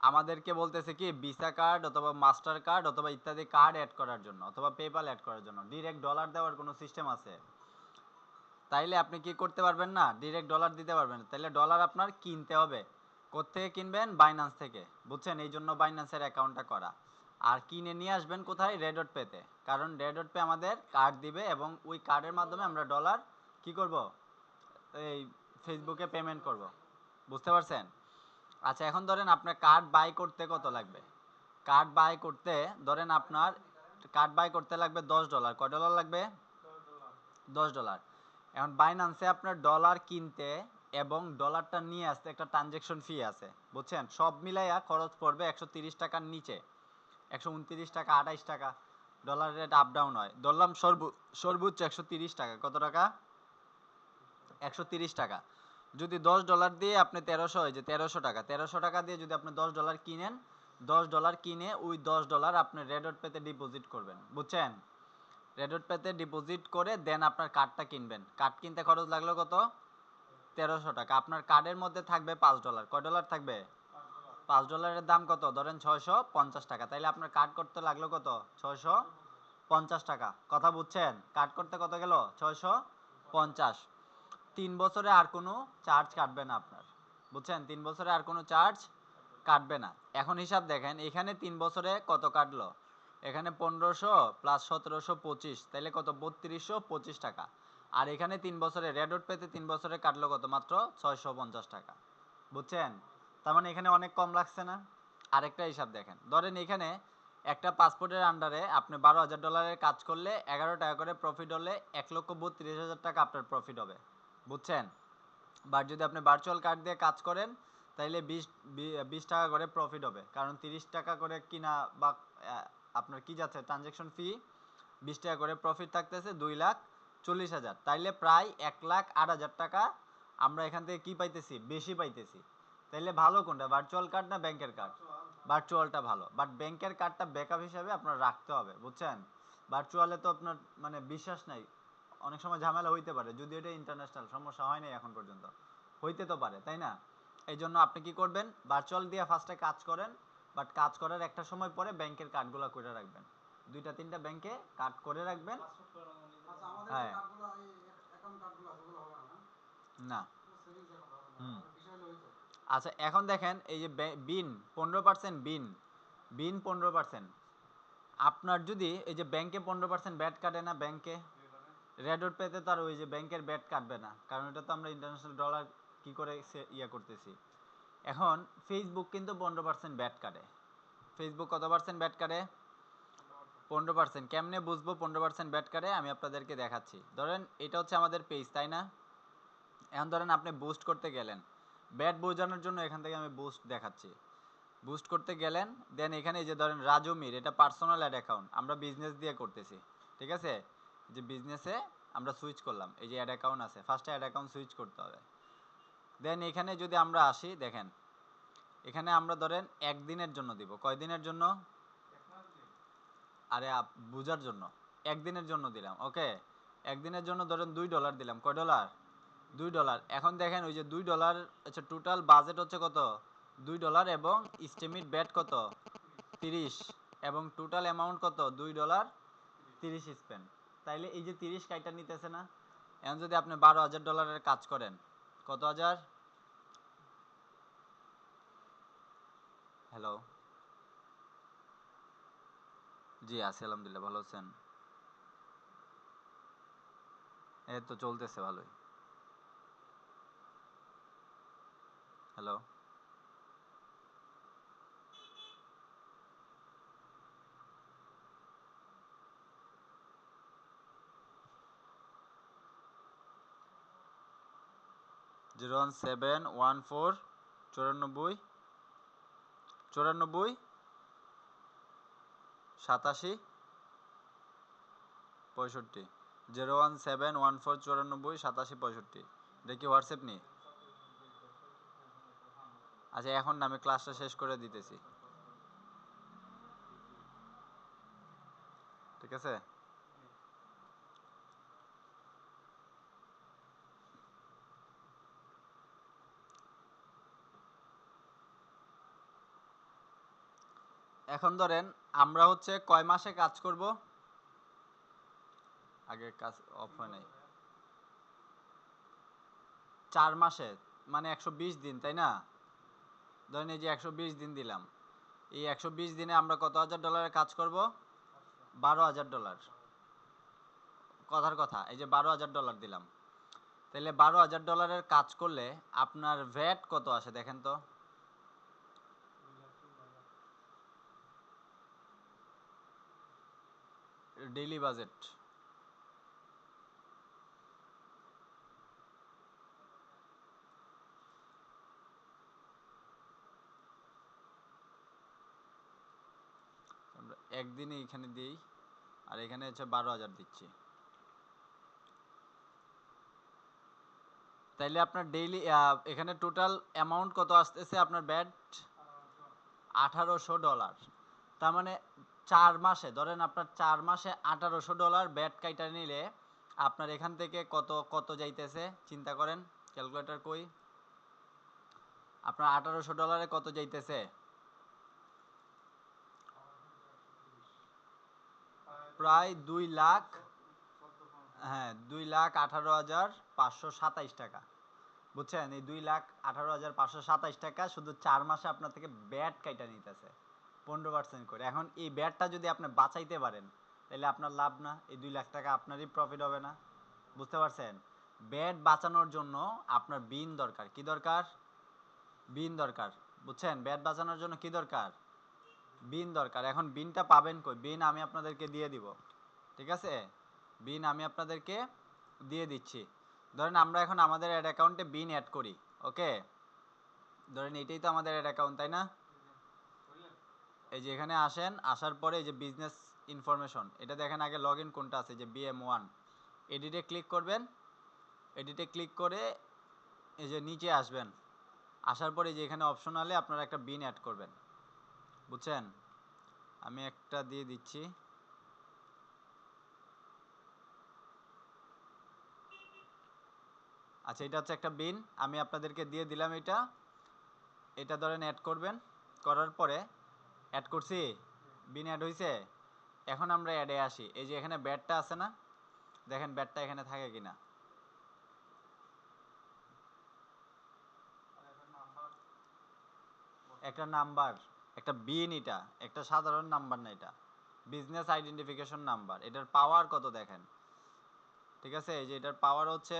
আমাদেরকে বলতেছে কি ভিসা কার্ড অথবা মাস্টার কার্ড অথবা ইত্যাদি কার্ড অ্যাড করার জন্য অথবা পেপ্যাল অ্যাড করার জন্য। ডিরেক্ট ডলার দেওয়ার কোনো সিস্টেম আছে? তাইলে আপনি কি করতে পারবেন না, ডিরেক্ট ডলার দিতে পারবেন। তাইলে ডলার আপনার কিনতে হবে। কোত্থেকে কিনবেন? বাইন্যান্স থেকে। বুঝছেন? এই জন্য বাইন্যান্সের অ্যাকাউন্টটা করা। আর কিনে নিয়ে আসবেন কোথায়? রেডট পেতে, কারণ রেডট পে আমাদের কার্ড দিবে এবং ওই কার্ডের মাধ্যমে আমরা ডলার কি করব, এই ফেসবুকে পেমেন্ট করব। বুঝতে পারছেন? আচ্ছা, এখন ধরেন আপনার কার্ড বাই করতে কত লাগবে? কার্ড বাই করতে ধরেন আপনার কার্ড বাই করতে লাগবে $10। কয় ডলার লাগবে? $10। এখন বাইন্যান্সে আপনার ডলার কিনতে এবং ডলারটা নিয়ে আসতে একটা ট্রানজ্যাকশন ফি আছে। বুঝছেন? সব মিলাইয়া খরচ পড়বে 130 টাকার নিচে, 129 টাকা, 28 টাকা। ডলার রেট আপ ডাউন হয়, ধরলাম সর্বোচ্চ 130 টাকা। কত টাকা? 130 টাকা। যদি $10 দিয়ে আপনি 1300, হয় যে 1300 টাকা, 1300 টাকা দিয়ে যদি আপনি $10 কিনেন, $10 কিনে ওই $10 আপনি রেডট পেতে ডিপোজিট করবেন। বুঝছেন? রেডট পেতে ডিপোজিট করে দেন আপনার কার্ডটা কিনবেন। কার্ড কিনতে খরচ লাগলো কত? 1300 টাকা। আপনার কার্ডের মধ্যে থাকবে $5। কয় ডলার থাকবে? $5 দাম কত? ধরেন 650 টাকা। তাইলে আপনার কার্ড করতে লাগলো কত? 650 টাকা। কথা বুঝছেন? কার্ড করতে কত গেল? 650। 3 বছরে আর কোনো চার্জ কাটবে না আপনার। বুঝছেন? 3 বছরে আর কোনো চার্জ কাটবে না। এখন হিসাব দেখেন, এখানে 3 বছরে কত কাটলো? এখানে 1500 প্লাস 1725, তাহলে কত? 3225 টাকা। আর এখানে 3 বছরে রেডট পেতে 3 বছরে কাটলো কত? মাত্র 650 টাকা। বুঝছেন? তার মানে এখানে অনেক কম লাগছে না? আরেকটা হিসাব দেখেন, ধরেন এখানে একটা পাসপোর্টের আন্ডারে আপনি $12,000 কাজ করলে 11 টাকা করে প্রফিট হলে 1,32,000 টাকা আপনার প্রফিট হবে। বুঝছেন? বাট যদি আপনি ভার্চুয়াল কার্ড দিয়ে কাজ করেন তাইলে 20 টাকা করে প্রফিট হবে, কারণ 30 টাকা করে কিনা বা আপনার কি যাচ্ছে ট্রানজ্যাকশন ফি, 20 টাকা করে প্রফিট থাকতেছে 2,40,000। তাইলে প্রায় 1,08,000 টাকা আমরা এখান থেকে কি পাইতেছি? বেশি পাইতেছি। তাইলে ভালো কোনটা, ভার্চুয়াল কার্ড না ব্যাংকের কার্ড? ভার্চুয়ালটা ভালো, বাট ব্যাংকের কার্ডটা ব্যাকআপ হিসাবে আপনার রাখতে হবে। বুঝছেন? ভার্চুয়ালে তো আপনার মানে বিশ্বাস নাই, অনেক সময় ঝামেলা হইতে পারে, যদি এটা ইন্টারন্যাশনাল সমস্যা হয় নাই এখন পর্যন্ত, হইতে তো পারে, তাই না? এই জন্য আপনি কি করবেন? ভার্চুয়াল দিয়ে ফার্স্টে কাজ করেন, বাট কাজ করার একটা সময় পরে ব্যাংকের কার্ডগুলো করে রাখবেন, 2-3টা ব্যাংকে কার্ড করে রাখবেন। হ্যাঁ, না। হুম। আচ্ছা, এখন দেখেন এই যে বিন 15%, বিন 15%। আপনার যদি এই যে ব্যাংকে 15% ব্যাট কাটে না ব্যাংকে, রেডট পেতে তো আর ওই যে ব্যাংকের ব্যাট কাটবে না, কারণ এটা তো আমরা ইন্টারন্যাশনাল ডলার কি করে ইয়া করতেছি। এখন ফেসবুক কিন্তু 15% ব্যাট কাটে। ফেসবুক কত পার্সেন্ট ব্যাট কাটে? 15%। কেমনে বুঝবো 15% ব্যাট কাটে? আমি আপনাদেরকে দেখাচ্ছি। ধরেন এটা হচ্ছে আমাদের পেজ, তাই না? এখন ধরেন আপনি বুস্ট করতে গেলেন, ব্যাট বোঝানোর জন্য এখান থেকে আমি বুস্ট দেখাচ্ছি। বুস্ট করতে গেলেন, দেন এখানে এই যে ধরেন রাজু মির, এটা পার্সোনাল অ্যাড অ্যাকাউন্ট, আমরা বিজনেস দিয়ে করতেছি, ঠিক আছে? যে বিজনেসে আমরা সুইচ করলাম, এই যে অ্যাড অ্যাকাউন্ট আছে, ফার্স্টে অ্যাড অ্যাকাউন্ট সুইচ করতে হবে। দেন এখানে যদি আমরা আসি, দেখেন এখানে আমরা ধরেন একদিনের জন্য দিব। কয়দিনের জন্য? আরে বুঝার জন্য, একদিনের জন্য দিলাম। ওকে, একদিনের জন্য ধরেন $2 দিলাম। কয় ডলার? $2। এখন দেখেন ওই যে $2, আচ্ছা টোটাল বাজেট হচ্ছে কত? $2 এবং ইস্টিমেট ব্যাট কত? 30, এবং টোটাল অ্যামাউন্ট কত? $2 স্পেন্ড। তাইলে এই যে 30 কাইটা নিতেছে না? এখন যদি আপনি $12,000 কাজ করেন, কত হাজার? হ্যালো, জি আছি আলহামদুলিল্লাহ, ভালো আছেন? এই তো চলতেছে ভালোই। হ্যালো, 01714 94 94 87 65। 01714 94 87 65। এটা কি হোয়াটসঅ্যাপ নেই? আচ্ছা এখন না, আমি ক্লাসটা শেষ করে দিতেছি, ঠিক আছে? এখন ধরেন আমরা হচ্ছে কয় মাসে কাজ করব? আগে কাজ অফ হয় নাই। 4 মাসে, মানে 120 দিন, তাই না? ধরেন এই যে 120 দিন দিলাম, এই 120 দিনে আমরা কত হাজার ডলারের কাজ করব? $12,000। কথার কথা, এই যে $12,000 দিলাম, তাহলে $12,000 কাজ করলে আপনার ভ্যাট কত আসে দেখেন তো? ডেইলি বাজেট আমরা একদিনে এখানে দিই, আর এখানে হচ্ছে 12,000 দিচ্ছি। তাইলে আপনার ডেইলি এখানে টোটাল অ্যামাউন্ট কত আসতেছে আপনার ব্যাট? $1,800। তার মানে 4 মাসে, ধরেন আপনার 4 মাসে $1,800 ব্যাট কাইটা নিলে আপনার এখান থেকে কত কত যাইতেছে চিন্তা করেন, ক্যালকুলেটর কই? আপনার $1,800 কত যাইতেছে? প্রায় 2 লাখ, হ্যাঁ 2,18,527 টাকা। বুঝছেন? এই 2,18,527 টাকা শুধু 4 মাসে আপনার থেকে ব্যাট কাইটা নিতেছে 15% করে। এখন এই ব্যাটটা যদি আপনি বাঁচাইতে পারেন, তাহলে আপনার লাভ না? এই 2 লাখ টাকা আপনারই প্রফিট হবে না? বুঝতে পারছেন? ব্যাট বাঁচানোর জন্য আপনার বিন দরকার। কি দরকার? বিন দরকার। বুঝছেন? ব্যাট বাঁচানোর জন্য কি দরকার? বিন দরকার। এখন বিনটা পাবেন কই? বিন আমি আপনাদেরকে দিয়ে দিব, ঠিক আছে? বিন আমি আপনাদেরকে দিয়ে দিচ্ছি। ধরেন আমরা এখন আমাদের অ্যাড অ্যাকাউন্টে বিন অ্যাড করি। ওকে, ধরেন এটাই তো আমাদের অ্যাড অ্যাকাউন্ট, তাই না? এই যে এখানে আসেন, আসার পরে এই যে বিজনেস ইনফরমেশন, এটা দেখেন আগে লগ ইন কোনটা আছে, যে BM1। এডিটে ক্লিক করবেন, এডিটে ক্লিক করে এই যে নিচে আসবেন, আসার পরে যে এখানে অপশনালে আপনারা একটা বিন অ্যাড করবেন। বুঝছেন? আমি একটা দিয়ে দিচ্ছি। আচ্ছা এটা হচ্ছে একটা বিন, আমি আপনাদেরকে দিয়ে দিলাম এটা। এটা ধরেন অ্যাড করবেন, করার পরে অ্যাড করছি, বিন অ্যাড হয়েছে। এখন আমরা অ্যাডে আসি, এই যে এখানে ব্যাটটা আছে না, দেখেন ব্যাটটা এখানে থাকে কিনা। একটা নাম্বার, একটা বিন, এটা একটা সাধারণ নাম্বার না, এটা বিজনেস আইডেন্টিফিকেশন নাম্বার। এটার পাওয়ার কত দেখেন, ঠিক আছে? এই যে এটার পাওয়ার হচ্ছে,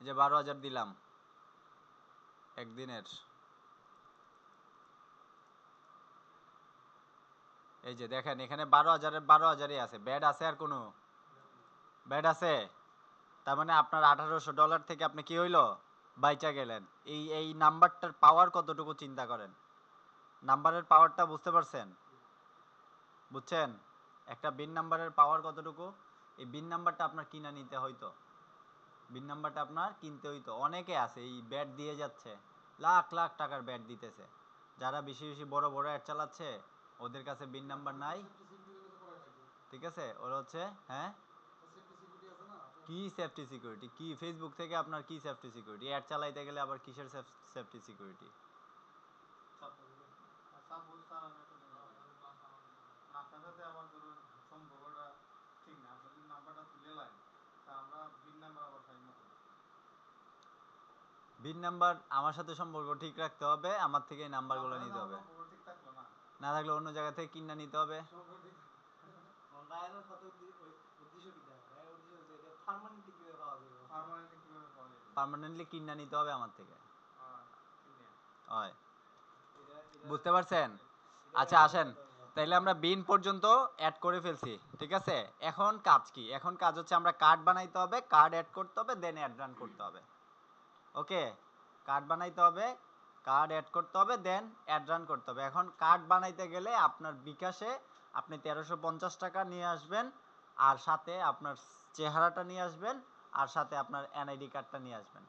এই যে 12,000 দিলাম একদিনের, এই যে দেখেন এখানে 12,000-এর 12,000-ই আছে। ব্যাড আছে আর কোনো? ব্যাড আছে। তার মানে আপনার $1,800 থেকে আপনি কি হইলো? বাইচা গেলেন। এই নাম্বারটার পাওয়ার কতটুকু চিন্তা করেন। নাম্বারের পাওয়ারটা বুঝতে পারছেন? বুঝছেন? একটা বিন নাম্বারের পাওয়ার কতটুকু? এই বিন নাম্বারটা আপনার কিনা নিতে হইতো, বিন নাম্বারটা আপনার কিনতে হইতো। অনেকে আছে এই ব্যাট দিয়ে যাচ্ছে, লাখ লাখ টাকার ব্যাট দিতেছে, যারা বেশি বেশি বড় বড় অ্যাড চালাচ্ছে ওদের কাছে বিন নাম্বার নাই, ঠিক আছে, ওরা হচ্ছে হ্যাঁ কি সেফটি সিকিউরিটি, কি ফেসবুক থেকে আপনার কি সেফটি সিকিউরিটি, অ্যাড চালাইতে গেলে আবার কিসের সেফটি সিকিউরিটি? বিন নাম্বার আমার সাথে সম্পর্ক ঠিক রাখতে হবে, আমার থেকে এই নাম্বারগুলো নিতে হবে, না থাকলে অন্য জায়গা থেকে কিনা নিতে হবে। পার্মানেন্টলি কিনা নিতে হবে আমার থেকে, হয় বুঝতে পারছেন? আচ্ছা আসেন, তাইলে আমরা বিন পর্যন্ত অ্যাড করে ফেলছি, ঠিক আছে। এখন কাজ কি? এখন কাজ হচ্ছে আমরা কার্ড বানাইতে হবে, কার্ড অ্যাড করতে হবে, দেন অ্যাড রান করতে হবে। ওকে, কার্ড বানাইতে হবে, কার্ড অ্যাড করতে হবে, দেন অ্যাড রান করতে হবে। এখন কার্ড বানাইতে গেলে আপনার বিকাশে আপনি 1350 টাকা নিয়ে আসবেন, আর সাথে আপনার চেহারাটা নিয়ে আসবেন, আর সাথে আপনার এনআইডি কার্ডটা নিয়ে আসবেন।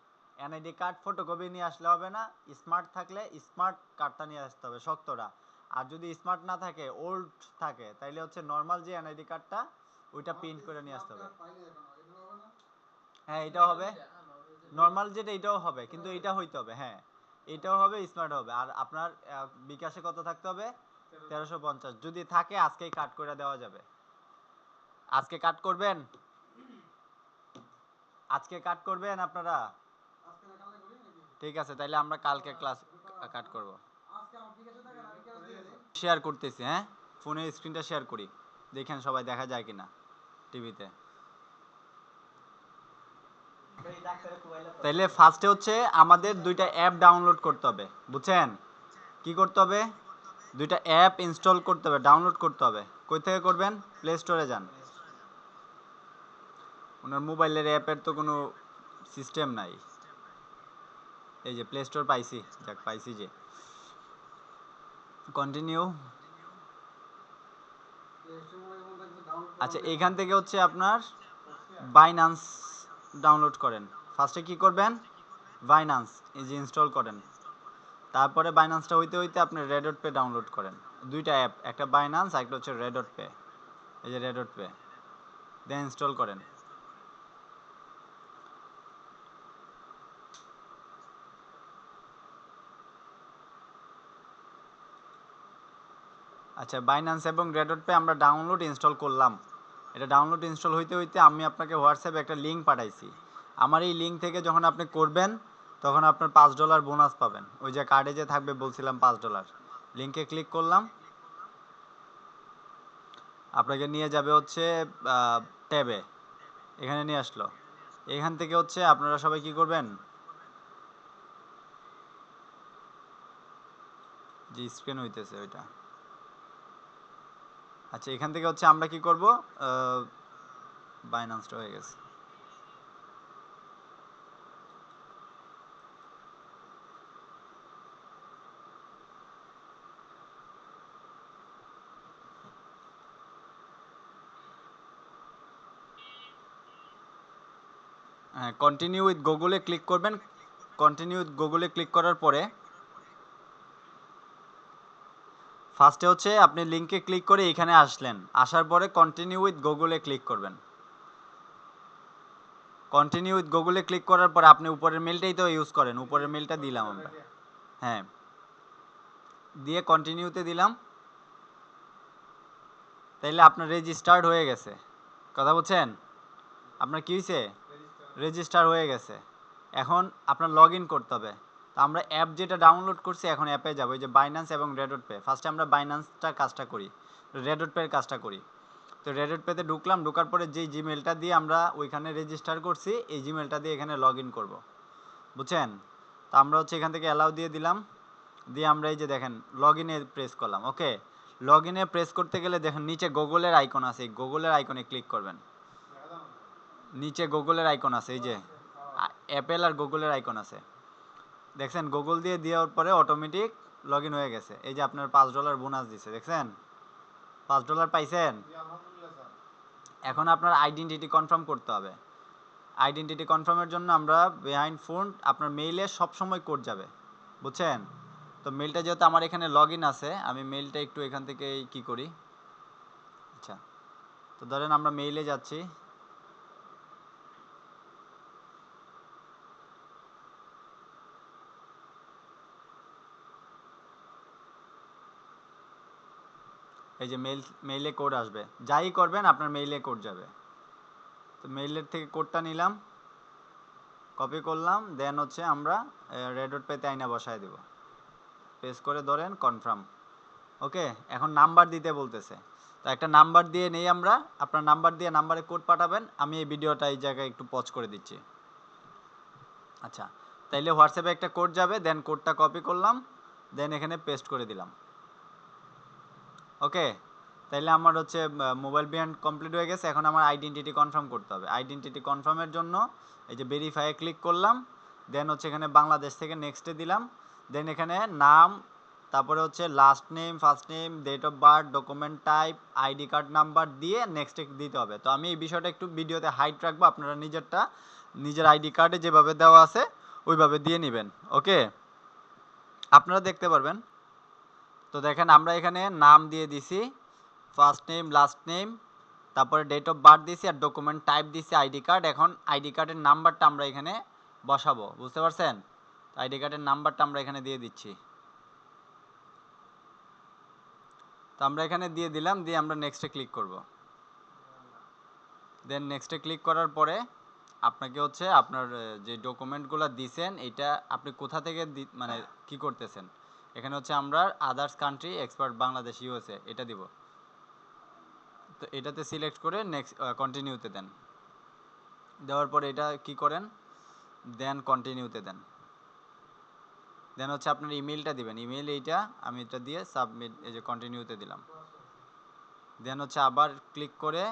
এনআইডি কার্ড ফটোকপি নিয়ে আসলে হবে না, স্মার্ট থাকলে স্মার্ট কার্ডটা নিয়ে আসতে হবে শক্তটা। আর যদি স্মার্ট না থাকে, ওল্ড থাকে, তাইলে হচ্ছে নর্মাল যে এনআইডি কার্ডটা ওইটা প্রিন্ট করে নিয়ে আসতে হবে। হ্যাঁ এটাও হবে, নর্মাল যেটা এটাও হবে, কিন্তু এটা হইতে হবে, হ্যাঁ এটাও হবে, স্মার্ট হবে। আর আপনার বিকাশে কত থাকতে হবে? 1350। যদি থাকে আজকেই কাট করে দেওয়া যাবে। আজকে কাট করবেন? আজকে কাট করবেন আপনারা? ঠিক আছে, তাইলে আমরা কালকে ক্লাস কাট করব। শেয়ার করতেছি, হ্যাঁ ফোনের স্ক্রিনটা শেয়ার করি, দেখেন সবাই দেখা যায় কিনা টিভিতে। তাইলে ফার্স্টে হচ্ছে আমাদের দুইটা অ্যাপ ডাউনলোড করতে হবে, বুঝছেন? কি করতে হবে? দুইটা অ্যাপ ইনস্টল করতে হবে, ডাউনলোড করতে হবে। কই থেকে করবেন? প্লে স্টোরে যান। ওনার মোবাইলের অ্যাপের তো কোনো সিস্টেম নাই। এই যে প্লে স্টোর পাইছি, যাক পাইছি যে। কন্টিনিউ। আচ্ছা এখান থেকে হচ্ছে আপনার বাইন্যান্স ডাউনলোড করেন। ফার্স্টে কি করবেন? বাইন্যান্স এই যে ইনস্টল করেন। তারপরে বাইন্যান্সটা হইতে হইতে আপনি রেডট পে ডাউনলোড করেন। দুইটা অ্যাপ, একটা বাইন্যান্স আর একটা হচ্ছে রেডট পে। এই যে রেডট পে, দেন ইনস্টল করেন। আচ্ছা বাইন্যান্স এবং রেডট পে আমরা ডাউনলোড ইনস্টল করলাম। এটা ডাউনলোড ইনস্টল হইতে হইতে আমি আপনাকে হোয়াটসঅ্যাপে একটা লিঙ্ক পাঠাইছি। আমার এই লিঙ্ক থেকে যখন আপনি করবেন তখন আপনার $5 বোনাস পাবেন। ওই যে কার্ডে যে থাকবে বলছিলাম $5, লিঙ্কে ক্লিক করলাম, আপনাকে নিয়ে যাবে হচ্ছে ট্যাবে, এখানে নিয়ে আসলো। এখান থেকে হচ্ছে আপনারা সবাই কি করবেন, যে স্ক্রিন হইতেছে ওইটা। আচ্ছা এখান থেকে হচ্ছে আমরা কি করব, বাইন্যান্সটা হয়ে গেছে। হ্যাঁ কন্টিনিউ উইথ গুগলে ক্লিক করবেন। কন্টিনিউ উইথ গুগলে ক্লিক করার পরে ফার্স্টে হচ্ছে আপনি লিঙ্কে ক্লিক করে এখানে আসলেন, আসার পরে কন্টিনিউ উইথ গুগলে ক্লিক করবেন। কন্টিনিউ উইথ গুগলে ক্লিক করার পরে আপনি উপরের মেলটাই তো ইউজ করেন, উপরের মেলটা দিলাম আমরা, হ্যাঁ দিয়ে কন্টিনিউতে দিলাম। তাইলে আপনার রেজিস্টার্ড হয়ে গেছে, কথা বলছেন? আপনার কি হয়েছে? রেজিস্টার হয়ে গেছে। এখন আপনার লগ ইন করতে হবে। তো আমরা অ্যাপ যেটা ডাউনলোড করছি এখন অ্যাপে যাবো, এই যে বাইন্যান্স এবং রেডট পে। ফার্স্টে আমরা বাইন্যান্সটার কাজটা করি, রেডট পের কাজটা করি। তো রেডট পেতে ঢুকলাম, ঢোকার পরে যেই জিমেলটা দিয়ে আমরা ওইখানে রেজিস্টার করছি এই জিমেলটা দিয়ে এখানে লগ ইন করবো, বুঝছেন? তো আমরা হচ্ছে এখান থেকে অ্যালাউ দিয়ে দিলাম, দিয়ে আমরা এই যে দেখেন লগ ইনে প্রেস করলাম। ওকে, লগ ইনে প্রেস করতে গেলে দেখেন নিচে গুগলের আইকন আছে, এই গুগলের আইকনে ক্লিক করবেন। নিচে গুগলের আইকন আছে, এই যে অ্যাপেল আর গুগলের আইকন আছে, দেখছেন? গুগল দিয়ে দেওয়ার পরে অটোমেটিক লগ ইন হয়ে গেছে। এই যে আপনার $5 বোনাস দিছে, দেখছেন? $5 পাইছেন। এখন আপনার আইডেন্টিটি কনফার্ম করতে হবে। আইডেন্টিটি কনফার্মের জন্য আমরা বিহাইন্ড ফোন আপনার মেইলে সবসময় কোড যাবে, বুঝছেন? তো মেইলটা যেহেতু আমার এখানে লগ ইন আছে, আমি মেইলটা একটু এখান থেকে কি করি। আচ্ছা, তো ধরেন আমরা মেইলে যাচ্ছি। এই যে মেইলে কোড আসবে, যাই করবেন আপনার মেইলে কোড যাবে। তো মেইলের থেকে কোডটা নিলাম, কপি করলাম, দেন হচ্ছে আমরা রেড ডট পেতে আইনা বসায় দেব, পেস্ট করে ধরেন কনফার্ম। ওকে, এখন নাম্বার দিতে বলতেছে, তো একটা নাম্বার দিয়ে নেই আমরা। আপনার নাম্বার দিয়ে নাম্বারে কোড পাঠাবেন। আমি এই ভিডিওটা এই জায়গায় একটু পজ করে দিচ্ছি। আচ্ছা, তাইলে হোয়াটসঅ্যাপে একটা কোড যাবে, দেন কোডটা কপি করলাম, দেন এখানে পেস্ট করে দিলাম। ওকে, তাইলে আমার হচ্ছে মোবাইল ব্যান্ড কমপ্লিট হয়ে গেছে। এখন আমার আইডেন্টিটি কনফার্ম করতে হবে। আইডেন্টিটি কনফার্মের জন্য এই যে ভেরিফাইয়ে ক্লিক করলাম, দেন হচ্ছে এখানে বাংলাদেশ থেকে নেক্সটে দিলাম, দেন এখানে নাম, তারপরে হচ্ছে last name, first name, date of birth, document type, ID card number দিয়ে নেক্সটে দিতে হবে। তো আমি এই বিষয়টা একটু ভিডিওতে হাইট রাখবো, আপনারা নিজের আইডি কার্ডে যেভাবে দেওয়া আছে ওইভাবে দিয়ে নেবেন। ওকে, আপনারা দেখতে পারবেন। তো দেখেন আমরা এখানে নাম দিয়ে দিছি, ফার্স্ট নেম, লাস্ট নেম, তারপরে ডেট অফ বার্থ দিছি, আর ডকুমেন্ট টাইপ দিছি আইডি কার্ড। এখন আইডি কার্ডের নাম্বারটা আমরা এখানে বসাবো, বুঝতে পারছেন? আইডি কার্ডের নাম্বারটা আমরা এখানে দিয়ে দিচ্ছি। তো আমরা এখানে দিয়ে দিলাম, দিয়ে আমরা নেক্সটে ক্লিক করব। দেন নেক্সটে ক্লিক করার পরে আপনাকে হচ্ছে আপনার যে ডকুমেন্টগুলো দিছেন এটা আপনি কোথা থেকে মানে কি করতেছেন, এখানে হচ্ছে আমরা others country, expert, Bangladesh, USA এটা দিব। তো এটাতে সিলেক্ট করে নেক্সট কন্টিনিউতে দেন। দেওয়ার পরে এটা কি করেন, দেন কন্টিনিউতে দেন। দেন হচ্ছে আপনার ইমেলটা দিবেন, ইমেল এইটা, আমি এটা দিয়ে সাবমিট, এই যে কন্টিনিউতে দিলাম। দেন হচ্ছে আবার ক্লিক করে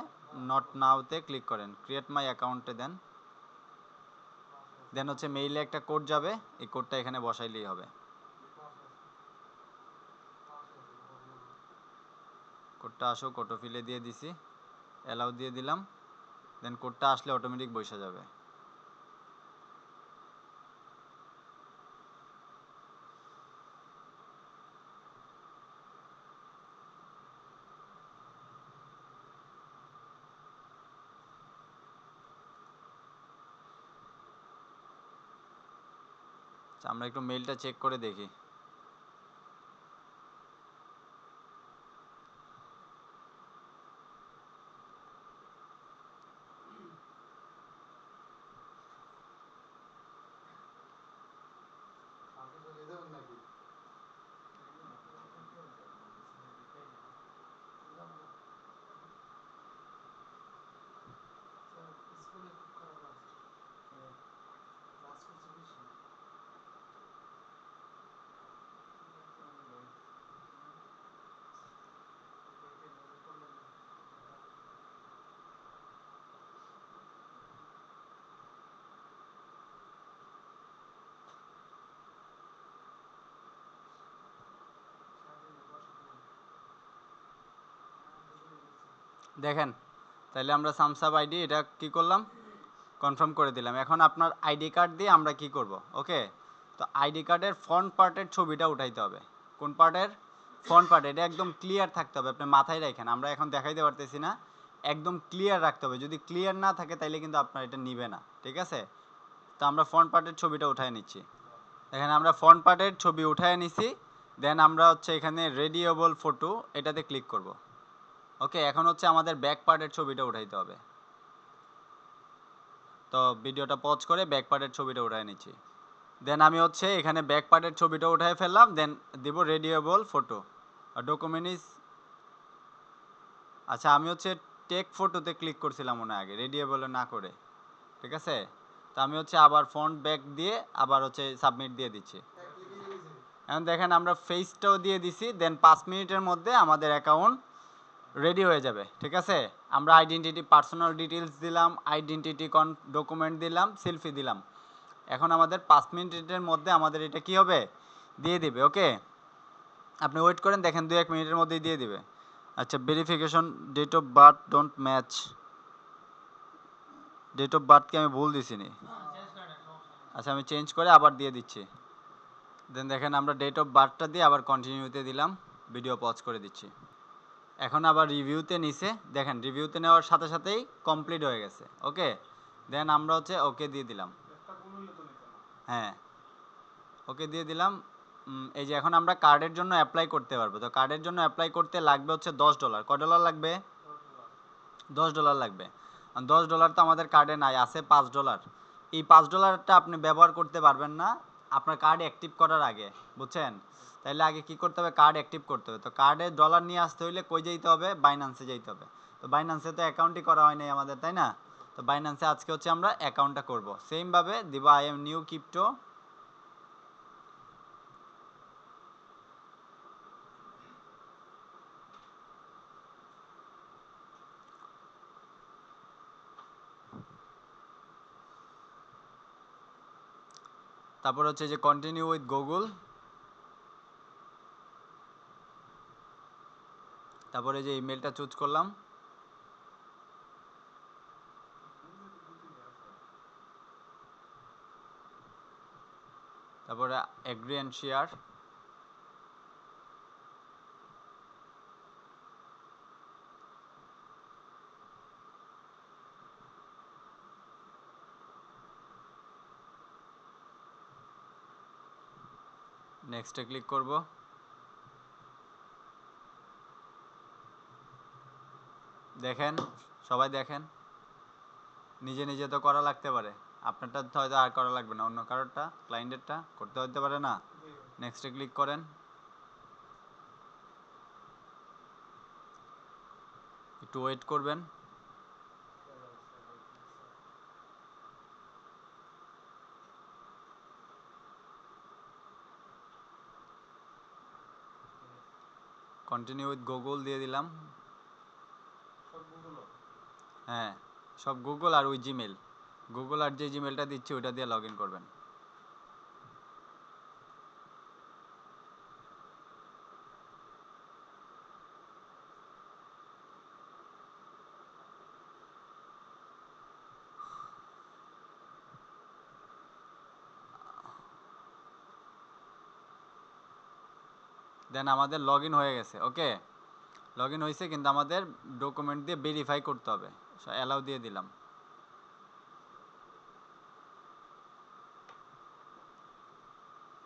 নট নাওতে ক্লিক করেন, ক্রিয়েট মাই অ্যাকাউন্টে দেন। দেন হচ্ছে মেইলে একটা কোড যাবে, এই কোডটা এখানে বসাইলেই হবে। কোডটা আসো, কোটো ফিলে দিয়ে দিছি, অ্যালাউ দিয়ে দিলাম, দেন কোডটা আসলে অটোমেটিক বসে যাবে। আমরা একটু মেইলটা চেক করে দেখি। দেখেন, তাহলে আমরা সামসাব আইডি এটা কি করলাম, কনফার্ম করে দিলাম। এখন আপনার আইডি কার্ড দিয়ে আমরা কি করব, ওকে? তো আইডি কার্ডের ফ্রন্ট পার্টের ছবিটা উঠাইতে হবে। কোন পার্টের? Front part. এটা একদম ক্লিয়ার থাকতে হবে, আপনি মাথায় রাখেন, আমরা এখন দেখাইতে পারতেছি না, একদম ক্লিয়ার রাখতে হবে। যদি ক্লিয়ার না থাকে তাইলে কিন্তু আপনার এটা নিবে না, ঠিক আছে? তো আমরা ফ্রন্ট পার্টের ছবিটা উঠায় নিচ্ছি। এখানে আমরা ফ্রন্ট পার্টের ছবি উঠায় নিছি, দেন আমরা হচ্ছে এখানে রেডিয়েবল ফটো এটাতে ক্লিক করব। ওকে, এখন হচ্ছে আমাদের ব্যাক পার্টের ছবিটা উঠাইতে হবে। তো ভিডিওটা পজ করে ব্যাক পার্টের ছবিটা উঠায় নিচ্ছি। দেন আমি হচ্ছে এখানে ব্যাক পার্টের ছবিটা উঠায় ফেললাম, দেন দিব রেডিয়েবল ফটো ডকুমেন্ট ইজ। আচ্ছা, আমি হচ্ছে টেক ফটোতে ক্লিক করছিলাম মনে আগে, রেডিয়েবলে না করে, ঠিক আছে? তো আমি হচ্ছে আবার ফ্রন্ট ব্যাক দিয়ে আবার হচ্ছে সাবমিট দিয়ে দিচ্ছি। এখন দেখেন আমরা ফেসটাও দিয়ে দিছি, দেন 5 মিনিটের মধ্যে আমাদের অ্যাকাউন্ট রেডি হয়ে যাবে, ঠিক আছে? আমরা আইডেন্টিটি, পার্সোনাল ডিটেলস দিলাম, আইডেন্টিটি ডকুমেন্ট দিলাম, সেলফি দিলাম। এখন আমাদের 5 মিনিটের মধ্যে আমাদের এটা কি হবে, দিয়ে দিবে। ওকে, আপনি ওয়েট করেন, দেখেন 2-1 মিনিটের মধ্যেই দিয়ে দিবে। আচ্ছা, verification, date of birth don't match, date of birth কি আমি ভুল দিছি নি? আচ্ছা আমি চেঞ্জ করে আবার দিয়ে দিচ্ছি। দেন দেখেন আমরা ডেট অফ বার্থটা দিয়ে আবার কন্টিনিউতে দিলাম, ভিডিও পজ করে দিচ্ছি। এখন আবার রিভিউতে নিছে, দেখেন রিভিউতে নেওয়ার সাথে সাথেই কমপ্লিট হয়ে গেছে। ওকে, দেন আমরা হচ্ছে ওকে দিয়ে দিলাম। হ্যাঁ, ওকে দিয়ে দিলাম। এই যে এখন আমরা কার্ডের জন্য অ্যাপ্লাই করতে পারবো। তো কার্ডের জন্য অ্যাপ্লাই করতে লাগবে হচ্ছে $10। কয় ডলার লাগবে? $10 লাগবে। $10 তো আমাদের কার্ডে নাই, আছে $5। এই $5টা আপনি ব্যবহার করতে পারবেন না আপনার কার্ড অ্যাক্টিভ করার আগে, বুঝছেন? তাইলে আগে কি করতে হবে? কার্ড অ্যাক্টিভ করতে হবে। তো কার্ডে ডলার নিয়ে আসতে হইলে কই যেতে হবে? বাইন্যান্সে যেতে হবে। তো বাইন্যান্সে তো অ্যাকাউন্টই করা হয় নাই আমাদের, তাই না? তো বাইন্যান্সে আজকে হচ্ছে আমরা অ্যাকাউন্টটা করব। সেমভাবে দিব আই এম নিউ ক্রিপ্টো। তারপর হচ্ছে যে কন্টিনিউ উইথ গুগল। তারপরে যে ইমেলটা চুজ করলাম। তারপরে এগ্রি অ্যান্ড শেয়ার। নেক্সটে ক্লিক করব। দেখেন, সবাই দেখেন, নিজে নিজে তো করা লাগতে পারে, আপনারটা তো হয়তো আর করা লাগবে না, অন্য কারোরটা ক্লায়েন্টেরটা করতে হতে পারে না। নেক্সটে ক্লিক করেন, একটু ওয়েট করবেন। কন্টিনিউ উইথ গুগল দিয়ে দিলাম। হ্যাঁ, সব গুগল আর ওই জিমেল, গুগল আর যে জিমেলটা দিচ্ছি ওইটা দিয়ে লগ ইন করবেন। দেন আমাদের লগ ইন হয়ে গেছে। ওকে, লগ ইন হয়েছে, কিন্তু আমাদের ডকুমেন্ট দিয়ে ভেরিফাই করতে হবে। অ্যালাউ দিয়ে দিলাম।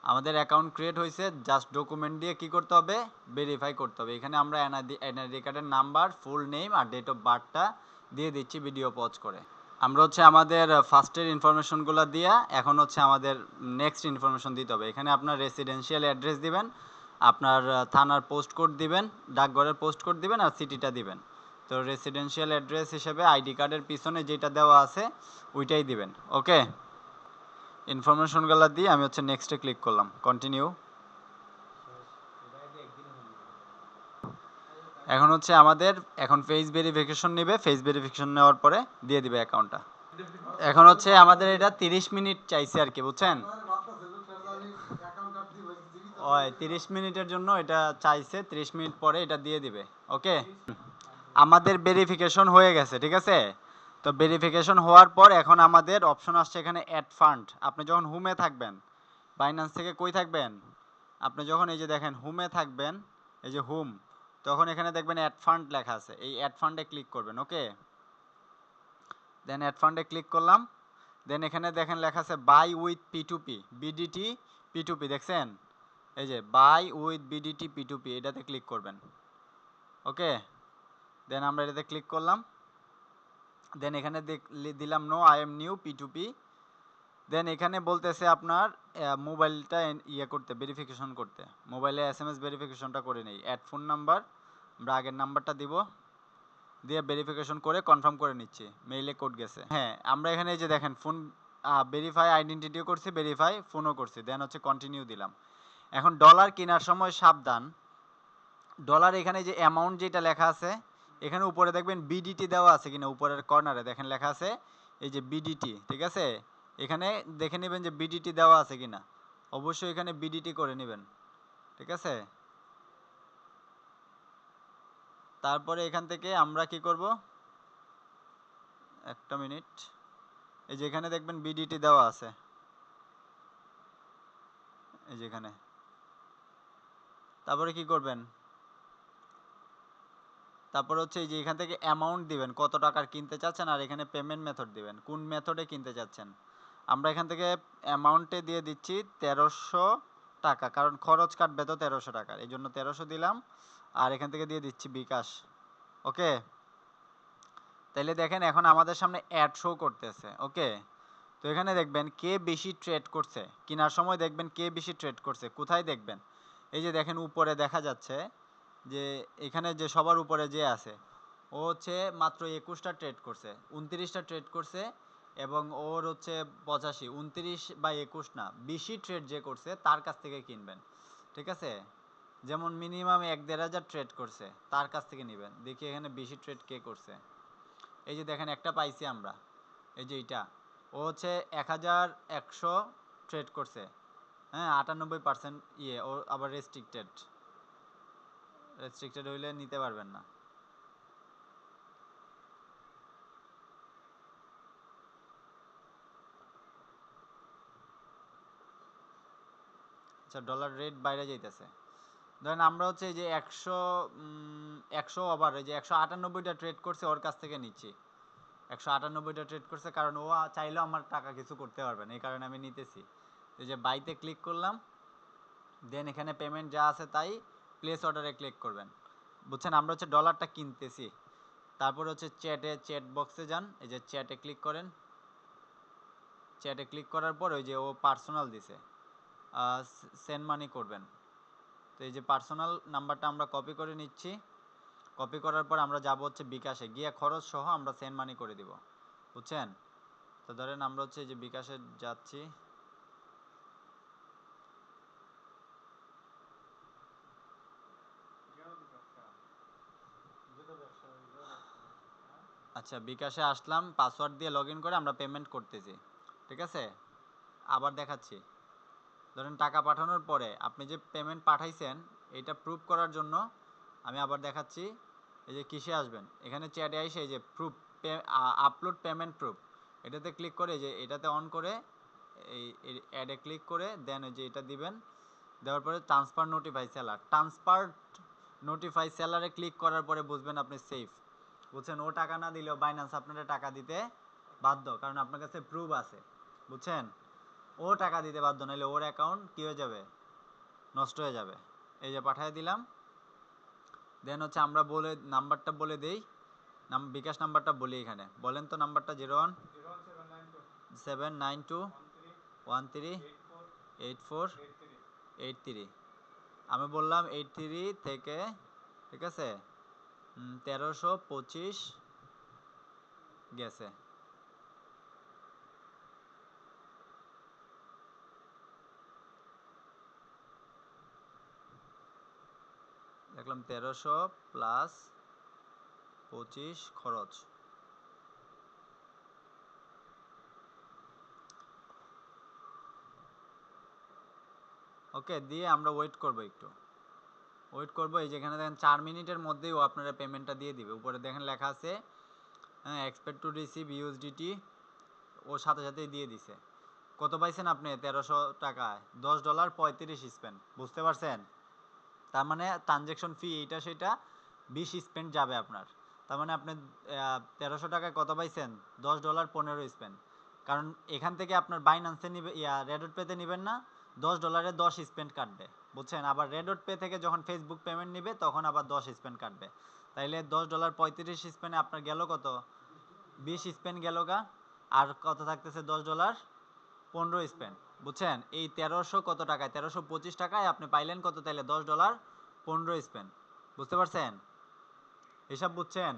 আমাদের অ্যাকাউন্ট ক্রিয়েট হয়েছে, জাস্ট ডকুমেন্ট দিয়ে কি করতে হবে? ভেরিফাই করতে হবে। এখানে আমরা এনআইডি কার্ডের নাম্বার, ফুল নেম আর ডেট অফ বার্থটা দিয়ে দিচ্ছি ভিডিও পজ করে। আমরা হচ্ছে আমাদের ফার্স্টের ইনফরমেশনগুলো দিয়া এখন হচ্ছে আমাদের নেক্সট ইনফরমেশন দিতে হবে। এখানে আপনার রেসিডেন্সিয়াল অ্যাড্রেস দিবেন, আপনার থানার পোস্ট কোড দিবেন, ডাকঘরের পোস্ট কোড দিবেন আর সিটিটা দিবেন। তো রেসিডেন্সিয়াল অ্যাড্রেস হিসেবে আইডি কার্ডের পিছনে যেটা দেওয়া আছে ওইটাই দিবেন। ওকে, ইনফরমেশনগুলো দিয়ে আমি হচ্ছে নেক্সটে ক্লিক করলাম, কন্টিনিউ। এখন হচ্ছে আমাদের এখন ফেস ভেরিফিকেশন নেবে, ফেস ভেরিফিকেশন নেওয়ার পরে দিয়ে দিবে অ্যাকাউন্টটা। এখন হচ্ছে আমাদের এটা 30 মিনিট চাইছে আর কি, বুঝছেন? ওই 30 মিনিটের জন্য এটা চাইছে, 30 মিনিট পরে এটা দিয়ে দিবে। ওকে, আমাদের ভেরিফিকেশন হয়ে গেছে, ঠিক আছে? তো ভেরিফিকেশন হওয়ার পর এখন আমাদের অপশন আসছে এখানে অ্যাড ফান্ড। আপনি যখন হোমে থাকবেন, বাইন্যান্স থেকে কই থাকবেন? আপনি যখন এই যে দেখেন হোমে থাকবেন, এই যে হোম, তখন এখানে দেখবেন অ্যাড ফান্ড লেখা আছে, এই অ্যাড ফান্ডে ক্লিক করবেন। ওকে, দেন অ্যাড ফান্ডে ক্লিক করলাম। দেন এখানে দেখেন লেখা আছে by with P2P, BDT P2P, দেখছেন? এই যে বাই উইথ বিডিটি P2P, এটাতে ক্লিক করবেন। ওকে, দেন আমরা এটাতে ক্লিক করলাম। দেন এখানে দিলাম no I am new P2P। Then এখানে বলতেছে আপনার মোবাইলটা ইয়ে করতে, ভেরিফিকেশন করতে, মোবাইলে SMS ভেরিফিকেশনটা করে নেই। অ্যাড ফোন নাম্বার, আমরা আগের নাম্বারটা দিব, দিয়ে ভেরিফিকেশন করে কনফার্ম করে নিচ্ছি। মেইলে কোড গেছে। হ্যাঁ, আমরা এখানে এই যে দেখেন ফোন ভেরিফাই আইডেন্টিটিও করছি, ভেরিফাই ফোনও করছি, দেন হচ্ছে কন্টিনিউ দিলাম। এখন ডলার কেনার সময় সাবধান, ডলার এখানে যে অ্যামাউন্ট যেটা লেখা আছে, এখানে উপরে দেখবেন বিডিটি দেওয়া আছে কিনা, উপরের কর্নারে দেখেন লেখা আছে এই যে বিডিটি, ঠিক আছে? এখানে দেখে নেবেন যে বিডিটি দেওয়া আছে কিনা, অবশ্যই এখানে বিডিটি করে নেবেন, ঠিক আছে? তারপরে এখান থেকে আমরা কি করব, একটা মিনিট, এই যে এখানে দেখবেন বিডিটি দেওয়া আছে, এই যে এখানে। তারপরে কি করবেন, তারপর হচ্ছে এই যে এখান থেকে অ্যামাউন্ট দিবেন, কত টাকার কিনতে চাচ্ছেন, আর এখানে পেমেন্ট মেথড দিবেন, কোন মেথডে কিনতে চাচ্ছেন। আমরা এখান থেকে অ্যামাউন্টে দিয়ে দিচ্ছি 1300 টাকা, কারণ খরচ কাটবে তো 1300 টাকার, এই জন্য 1300 দিলাম। আর এখান থেকে দিয়ে দিচ্ছি বিকাশ। ওকে, তাহলে দেখেন এখন আমাদের সামনে অ্যাড শো করতেছে। ওকে, তো এখানে দেখবেন কে বেশি ট্রেড করছে, কেনার সময় দেখবেন কে বেশি ট্রেড করছে, কোথায় দেখবেন, এই যে দেখেন উপরে দেখা যাচ্ছে যে এখানে যে সবার উপরে যে আছে, ও হচ্ছে মাত্র 21টা ট্রেড করছে, 29টা ট্রেড করছে, এবং ওর হচ্ছে 85, 29 বা 21 না, বেশি ট্রেড যে করছে তার কাছ থেকে কিনবেন। ঠিক আছে, যেমন মিনিমাম 1-1.5 হাজার ট্রেড করছে তার কাছ থেকে নেবেন। দেখি এখানে বেশি ট্রেড কে করছে, এই যে দেখেন একটা পাইছি আমরা, এই যে এইটা, ও হচ্ছে 1100 ট্রেড করছে। হ্যাঁ, 98% ইয়ে, ও আবার রেস্ট্রিক্টেড, রেস্ট্রিক্টেড হইলে নিতে পারবেন না। আচ্ছা, ডলার রেট বাইরে যাইতেছে। ধরেন আমরা হচ্ছে এই যে 100 ওভার, এই যে 198টা ট্রেড করছে ওর কাছ থেকে নিচ্ছি, 198টা ট্রেড করছে, কারণ ও চাইলেও আমার টাকা কিছু করতে পারবে না, এই কারণে আমি নিতেছি। এই যে বাইতে ক্লিক করলাম, দেন এখানে পেমেন্ট যা আছে তাই, প্লেস অর্ডারে ক্লিক করবেন। বুঝছেন, আমরা হচ্ছে ডলারটা কিনতেছি। তারপর হচ্ছে চ্যাট বক্সে যান, এই যে চ্যাটে ক্লিক করেন। চ্যাটে ক্লিক করার পর ওই যে ও পার্সোনাল দিছে, সেন্ড মানি করবেন। তো এই যে পার্সোনাল নাম্বারটা আমরা কপি করে নিচ্ছি। কপি করার পর আমরা যাব হচ্ছে বিকাশে, গিয়ে খরচ সহ আমরা সেন্ড মানি করে দিব। বুঝছেন, তো ধরেন আমরা হচ্ছে এই যে বিকাশে যাচ্ছি। আচ্ছা, বিকাশে আসলাম, পাসওয়ার্ড দিয়ে লগ ইন করে আমরা পেমেন্ট করতেছি। ঠিক আছে, আবার দেখাচ্ছি। ধরেন টাকা পাঠানোর পরে আপনি যে পেমেন্ট পাঠাইছেন এটা প্রুফ করার জন্য আমি আবার দেখাচ্ছি। এই যে কিসে আসবেন, এখানে চ্যাটে এসে এই যে প্রুফ, আপলোড পেমেন্ট প্রুফ, এটাতে ক্লিক করে যে এটাতে অন করে এই অ্যাডে ক্লিক করে দেন ওই যে এটা দিবেন। দেওয়ার পরে ট্রান্সফার নোটিফাই সেলারে ক্লিক করার পরে বুঝবেন আপনি সেফ। বুঝছেন, ও টাকা না দিলেও বাইন্যান্স আপনাদের টাকা দিতে বাধ্য, কারণ আপনার কাছে প্রুফ আছে। বুঝছেন, ও টাকা দিতে বাধ্য, নাহলে ওর অ্যাকাউন্ট কী হয়ে যাবে, নষ্ট হয়ে যাবে। এই যে পাঠিয়ে দিলাম। দেন হচ্ছে আমরা বলে নাম্বারটা বলে দেই, বিকাশ নাম্বারটা বলি, এখানে বলেন তো নাম্বারটা। 01-792-13-84-83। আমি বললাম 83 থেকে, ঠিক আছে, 1325 গেছে। দেখলাম 1300 প্লাস 25 খরচ। ওকে, দিয়ে আমরা ওয়েট করব একটু, ওয়েট করবো। এই যেখানে দেখেন 4 মিনিটের মধ্যেই ও আপনারা পেমেন্টটা দিয়ে দিবে। উপরে দেখেন লেখা আছে হ্যাঁ, এক্সপেক্ট টু রিসিভ ইউএসডিটি, ও সাথে সাথেই দিয়ে দিছে। কত পাইছেন আপনি 1300 টাকায়, $10 স্পেন্ড। বুঝতে পারছেন, তার মানে ট্রানজ্যাকশন ফি এইটা সেটা 20 স্পেন্ড যাবে আপনার। তার মানে আপনি 1300 টাকায় কত পাইছেন, $10 স্পেন্ড। কারণ এখান থেকে আপনার বাইন্যান্সে নিবে, রেডট পেতে নেবেন না, $10 10 স্পেন্ড কাটবে। বুঝছেন, আবার রেডট পে থেকে যখন ফেসবুক পেমেন্ট নিবে তখন আবার 10 স্পেন্ড কাটবে। তাইলে $10 35 স্পেন্ডে আপনার গেল কত, 20 স্পেন্ড গেল গা। আর কত থাকতেছে, $10 15 স্পেন্ড। বুঝছেন, এই 1300 কত টাকায়, 1325 টাকায় আপনি পাইলেন কত, তাইলে $10 15 স্পেন্ড। বুঝতে পারছেন, হিসাব বুঝছেন।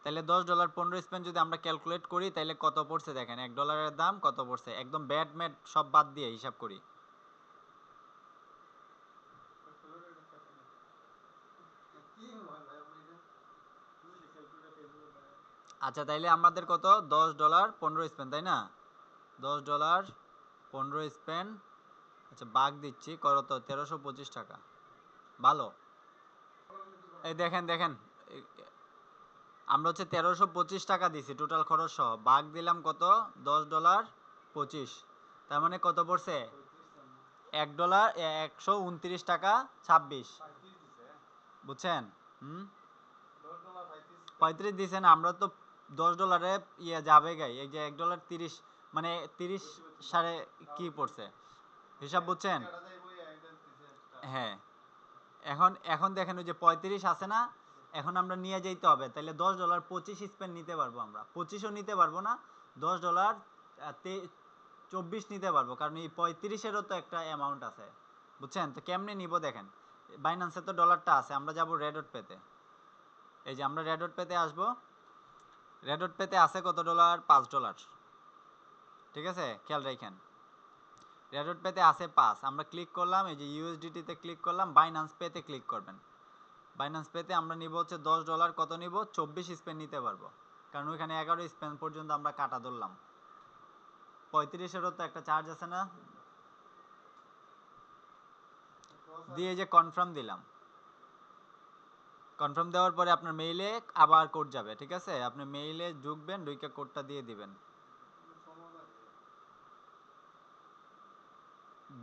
তাহলে $10 15 স্পেন্ড যদি আমরা ক্যালকুলেট করি তাহলে কত পড়ছে দেখেন, $1 দাম কত পড়ছে, একদম ব্যাড ম্যাড সব বাদ দিয়ে হিসাব করি। আচ্ছা, তাইলে আমাদের কত, $10 15 তাই না, $10 15 আচ্ছা বাগ দিচ্ছি কত, 1325 টাকা। ভালো, এই দেখেন দেখেন, আমরা হচ্ছে 1325 টাকা দিছি টোটাল খরচ সহ, ভাগ দিলাম কত $10 তার মানে কত পড়ছে $1 129 টাকা 26, বুঝছেন? 35 দিছেন, আমরা তো $10 ইয়ে যাবে গাই, এই যে $1.30 মানে 30 সাড়ে কি পড়ছে হিসাব, বুঝছেন? হ্যাঁ, এখন এখন দেখেন ওই যে 35 আছে না, এখন আমরা নিয়ে যাইতে হবে, তাহলে $10 25 স্পেন নিতে পারবো, আমরা 25ও নিতে পারবো না, $10 24 নিতে পারবো, কারণ এই 35-এরও তো একটা অ্যামাউন্ট আছে, বুঝছেন? তো কেমনে নিব দেখেন, বাইন্যান্সে তো ডলারটা আছে, আমরা যাব রেডট পেতে। এই যে আমরা রেডট পেতে আসবো, রেডট পেতে আছে কত ডলার, $5, ঠিক আছে, খেয়াল রাখেন রেডট পেতে আছে 5, আমরা ক্লিক করলাম, এই যে ইউএসডিটি তে ক্লিক করলাম, বাইন্যান্স পেতে ক্লিক করবেন, বাইন্যান্স পেতে আমরা নিব হচ্ছে $10, কত নিব 24 স্পেন নিতে পারবো, কারণ ওইখানে 11 স্পেন পর্যন্ত আমরা কাটা ধরলাম, 35-এরও তো একটা চার্জ আছে না, দিয়ে যে কনফার্ম দিলাম, কনফার্ম দেওয়ার পরে আপনার মেইলে আবার কোড যাবে, ঠিক আছে, আপনি মেইলে ঢুকবেন, ঢুকে কোডটা দিয়ে দিবেন।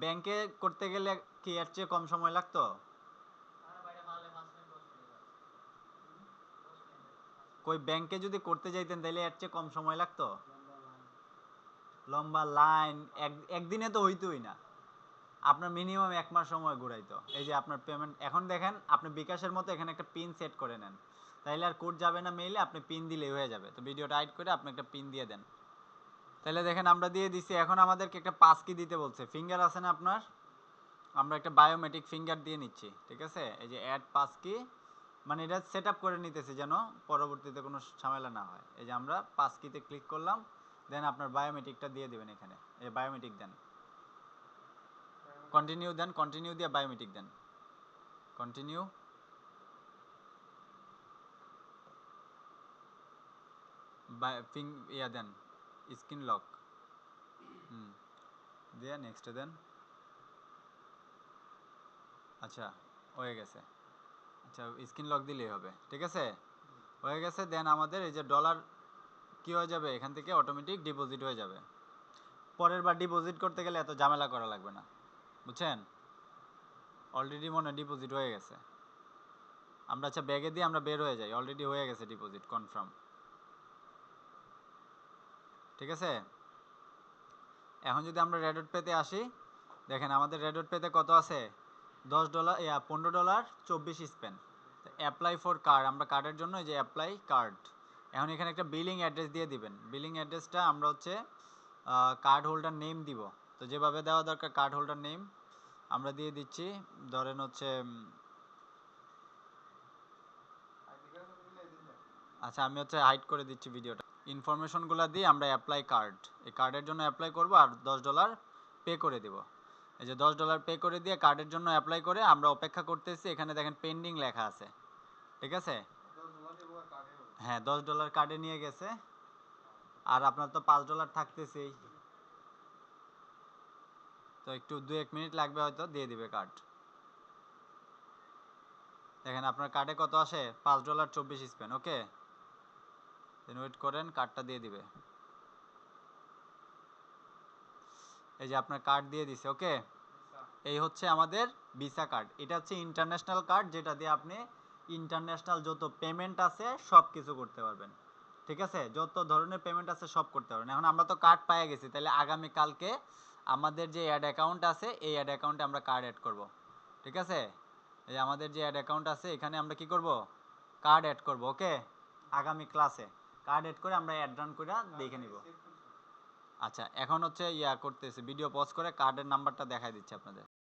ব্যাংকে করতে গেলে কি এর চেয়ে কম সময় লাগতো? কই ব্যাংকে যদি করতে যাইতেন তাহলে এর চেয়ে কম সময় লাগতো? লম্বা লাইন, একদিনে তো হইতোই না, আপনার মিনিমাম 1 মাস সময় ঘুরাইতো। এই যে আপনার পেমেন্ট এখন দেখেন, আপনি বিকাশের মতো এখানে একটা পিন সেট করে নেন, তাইলে আর কোড যাবে না মেইলে, আপনি পিন দিলেই হয়ে যাবে। তো ভিডিওটা হাইড করে আপনি একটা পিন দিয়ে দেন, তাহলে দেখেন আমরা দিয়ে দিছি। এখন আমাদেরকে একটা পাস কি দিতে বলছে, ফিঙ্গার আছে না আপনার, আমরা একটা বায়োমেট্রিক ফিঙ্গার দিয়ে নিচ্ছি, ঠিক আছে, এই যে অ্যাড পাস কি, মানে এটা সেট আপ করে নিতেছি যেন পরবর্তীতে কোনো ঝামেলা না হয়। এই যে আমরা পাস কিতে ক্লিক করলাম, দেন আপনার বায়োমেট্রিকটা দিয়ে দিবেন এখানে, এই বায়োমেট্রিক দেন, কন্টিনিউ দেন, কন্টিনিউ দিয়ে বায়োমেট্রিক দেন, কন্টিনিউ, ইয়া দেন, স্ক্রিন লক, দিয়ে নেক্সট দেন। আচ্ছা, হয়ে গেছে, আচ্ছা স্ক্রিন লক দিলেই হবে, ঠিক আছে, হয়ে গেছে। দেন আমাদের এই যে ডলার কি হয়ে যাবে, এখান থেকে অটোমেটিক ডিপোজিট হয়ে যাবে, পরের বার ডিপোজিট করতে গেলে এত ঝামেলা করা লাগবে না, বুঝছেন? অলরেডি মনে ডিপোজিট হয়ে গেছে, আমরা আচ্ছা ব্যাগে দিয়ে আমরা বের হয়ে যাই, অলরেডি হয়ে গেছে ডিপোজিট কনফার্ম, ঠিক আছে। এখন যদি আমরা রেডট পেতে আসি, দেখেন আমাদের রেডট পেতে কত আছে, $10 $15 24 স্পেন, অ্যাপ্লাই ফর কার্ড, আমরা কার্ডের জন্য এই যে অ্যাপ্লাই কার্ড, এখন এখানে একটা বিলিং অ্যাড্রেস দিয়ে দিবেন, বিলিং অ্যাড্রেসটা আমরা হচ্ছে কার্ড হোল্ডার নেম দিব, তো যেভাবে দেওয়া দরকার কার্ড হোল্ডার নেম আমরা দিয়ে দিচ্ছি, ধরেন হচ্ছে আচ্ছা আমি হচ্ছে হাইড করে দিচ্ছি ভিডিওটা, ইনফরমেশনগুলো দিয়ে আমরা অ্যাপ্লাই কার্ড, এই কার্ডের জন্য অ্যাপ্লাই করব আর $10 পে করে দেব, এই যে $10 পে করে দিয়ে কার্ডের জন্য অ্যাপ্লাই করে আমরা অপেক্ষা করতেছি, এখানে দেখেন পেন্ডিং লেখা আছে, ঠিক আছে, হ্যাঁ $10 কার্ডে নিয়ে গেছে, আর আপনার তো $5 থাকতেছেই, তো একটু 2-1 মিনিট লাগবে, হয়তো দিয়ে দিবে কার্ড, দেখেন আপনার কার্ডে কত আসে, $5 24 স্পেন, ওকে, দেন ওয়েট করেন, কার্ডটা দিয়ে দিবে, এই যে আপনার কার্ড দিয়ে দিছে, ওকে। এই হচ্ছে আমাদের ভিসা কার্ড, এটা হচ্ছে ইন্টারন্যাশনাল কার্ড, যেটা দিয়ে আপনি ইন্টারন্যাশনাল যত পেমেন্ট আছে সব কিছু করতে পারবেন, ঠিক আছে, যত ধরনের পেমেন্ট আছে সব করতে পারবেন। এখন আমরা তো কার্ড পেয়ে গেছি, তাহলে আগামী কালকে আমাদের যে অ্যাড অ্যাকাউন্ট আছে এই অ্যাড অ্যাকাউন্টে আমরা কার্ড অ্যাড করব, ঠিক আছে, এই আমাদের যে অ্যাড অ্যাকাউন্ট আছে এখানে আমরা কি করব, কার্ড অ্যাড করব, ওকে, আগামী ক্লাসে কার্ড অ্যাড করে আমরা অ্যাড রান করে দেখে নিব। আচ্ছা এখন হচ্ছে ইয়া করতেছে, ভিডিও পজ করে কার্ডের নাম্বারটা দেখাই দিচ্ছে আপনাদের।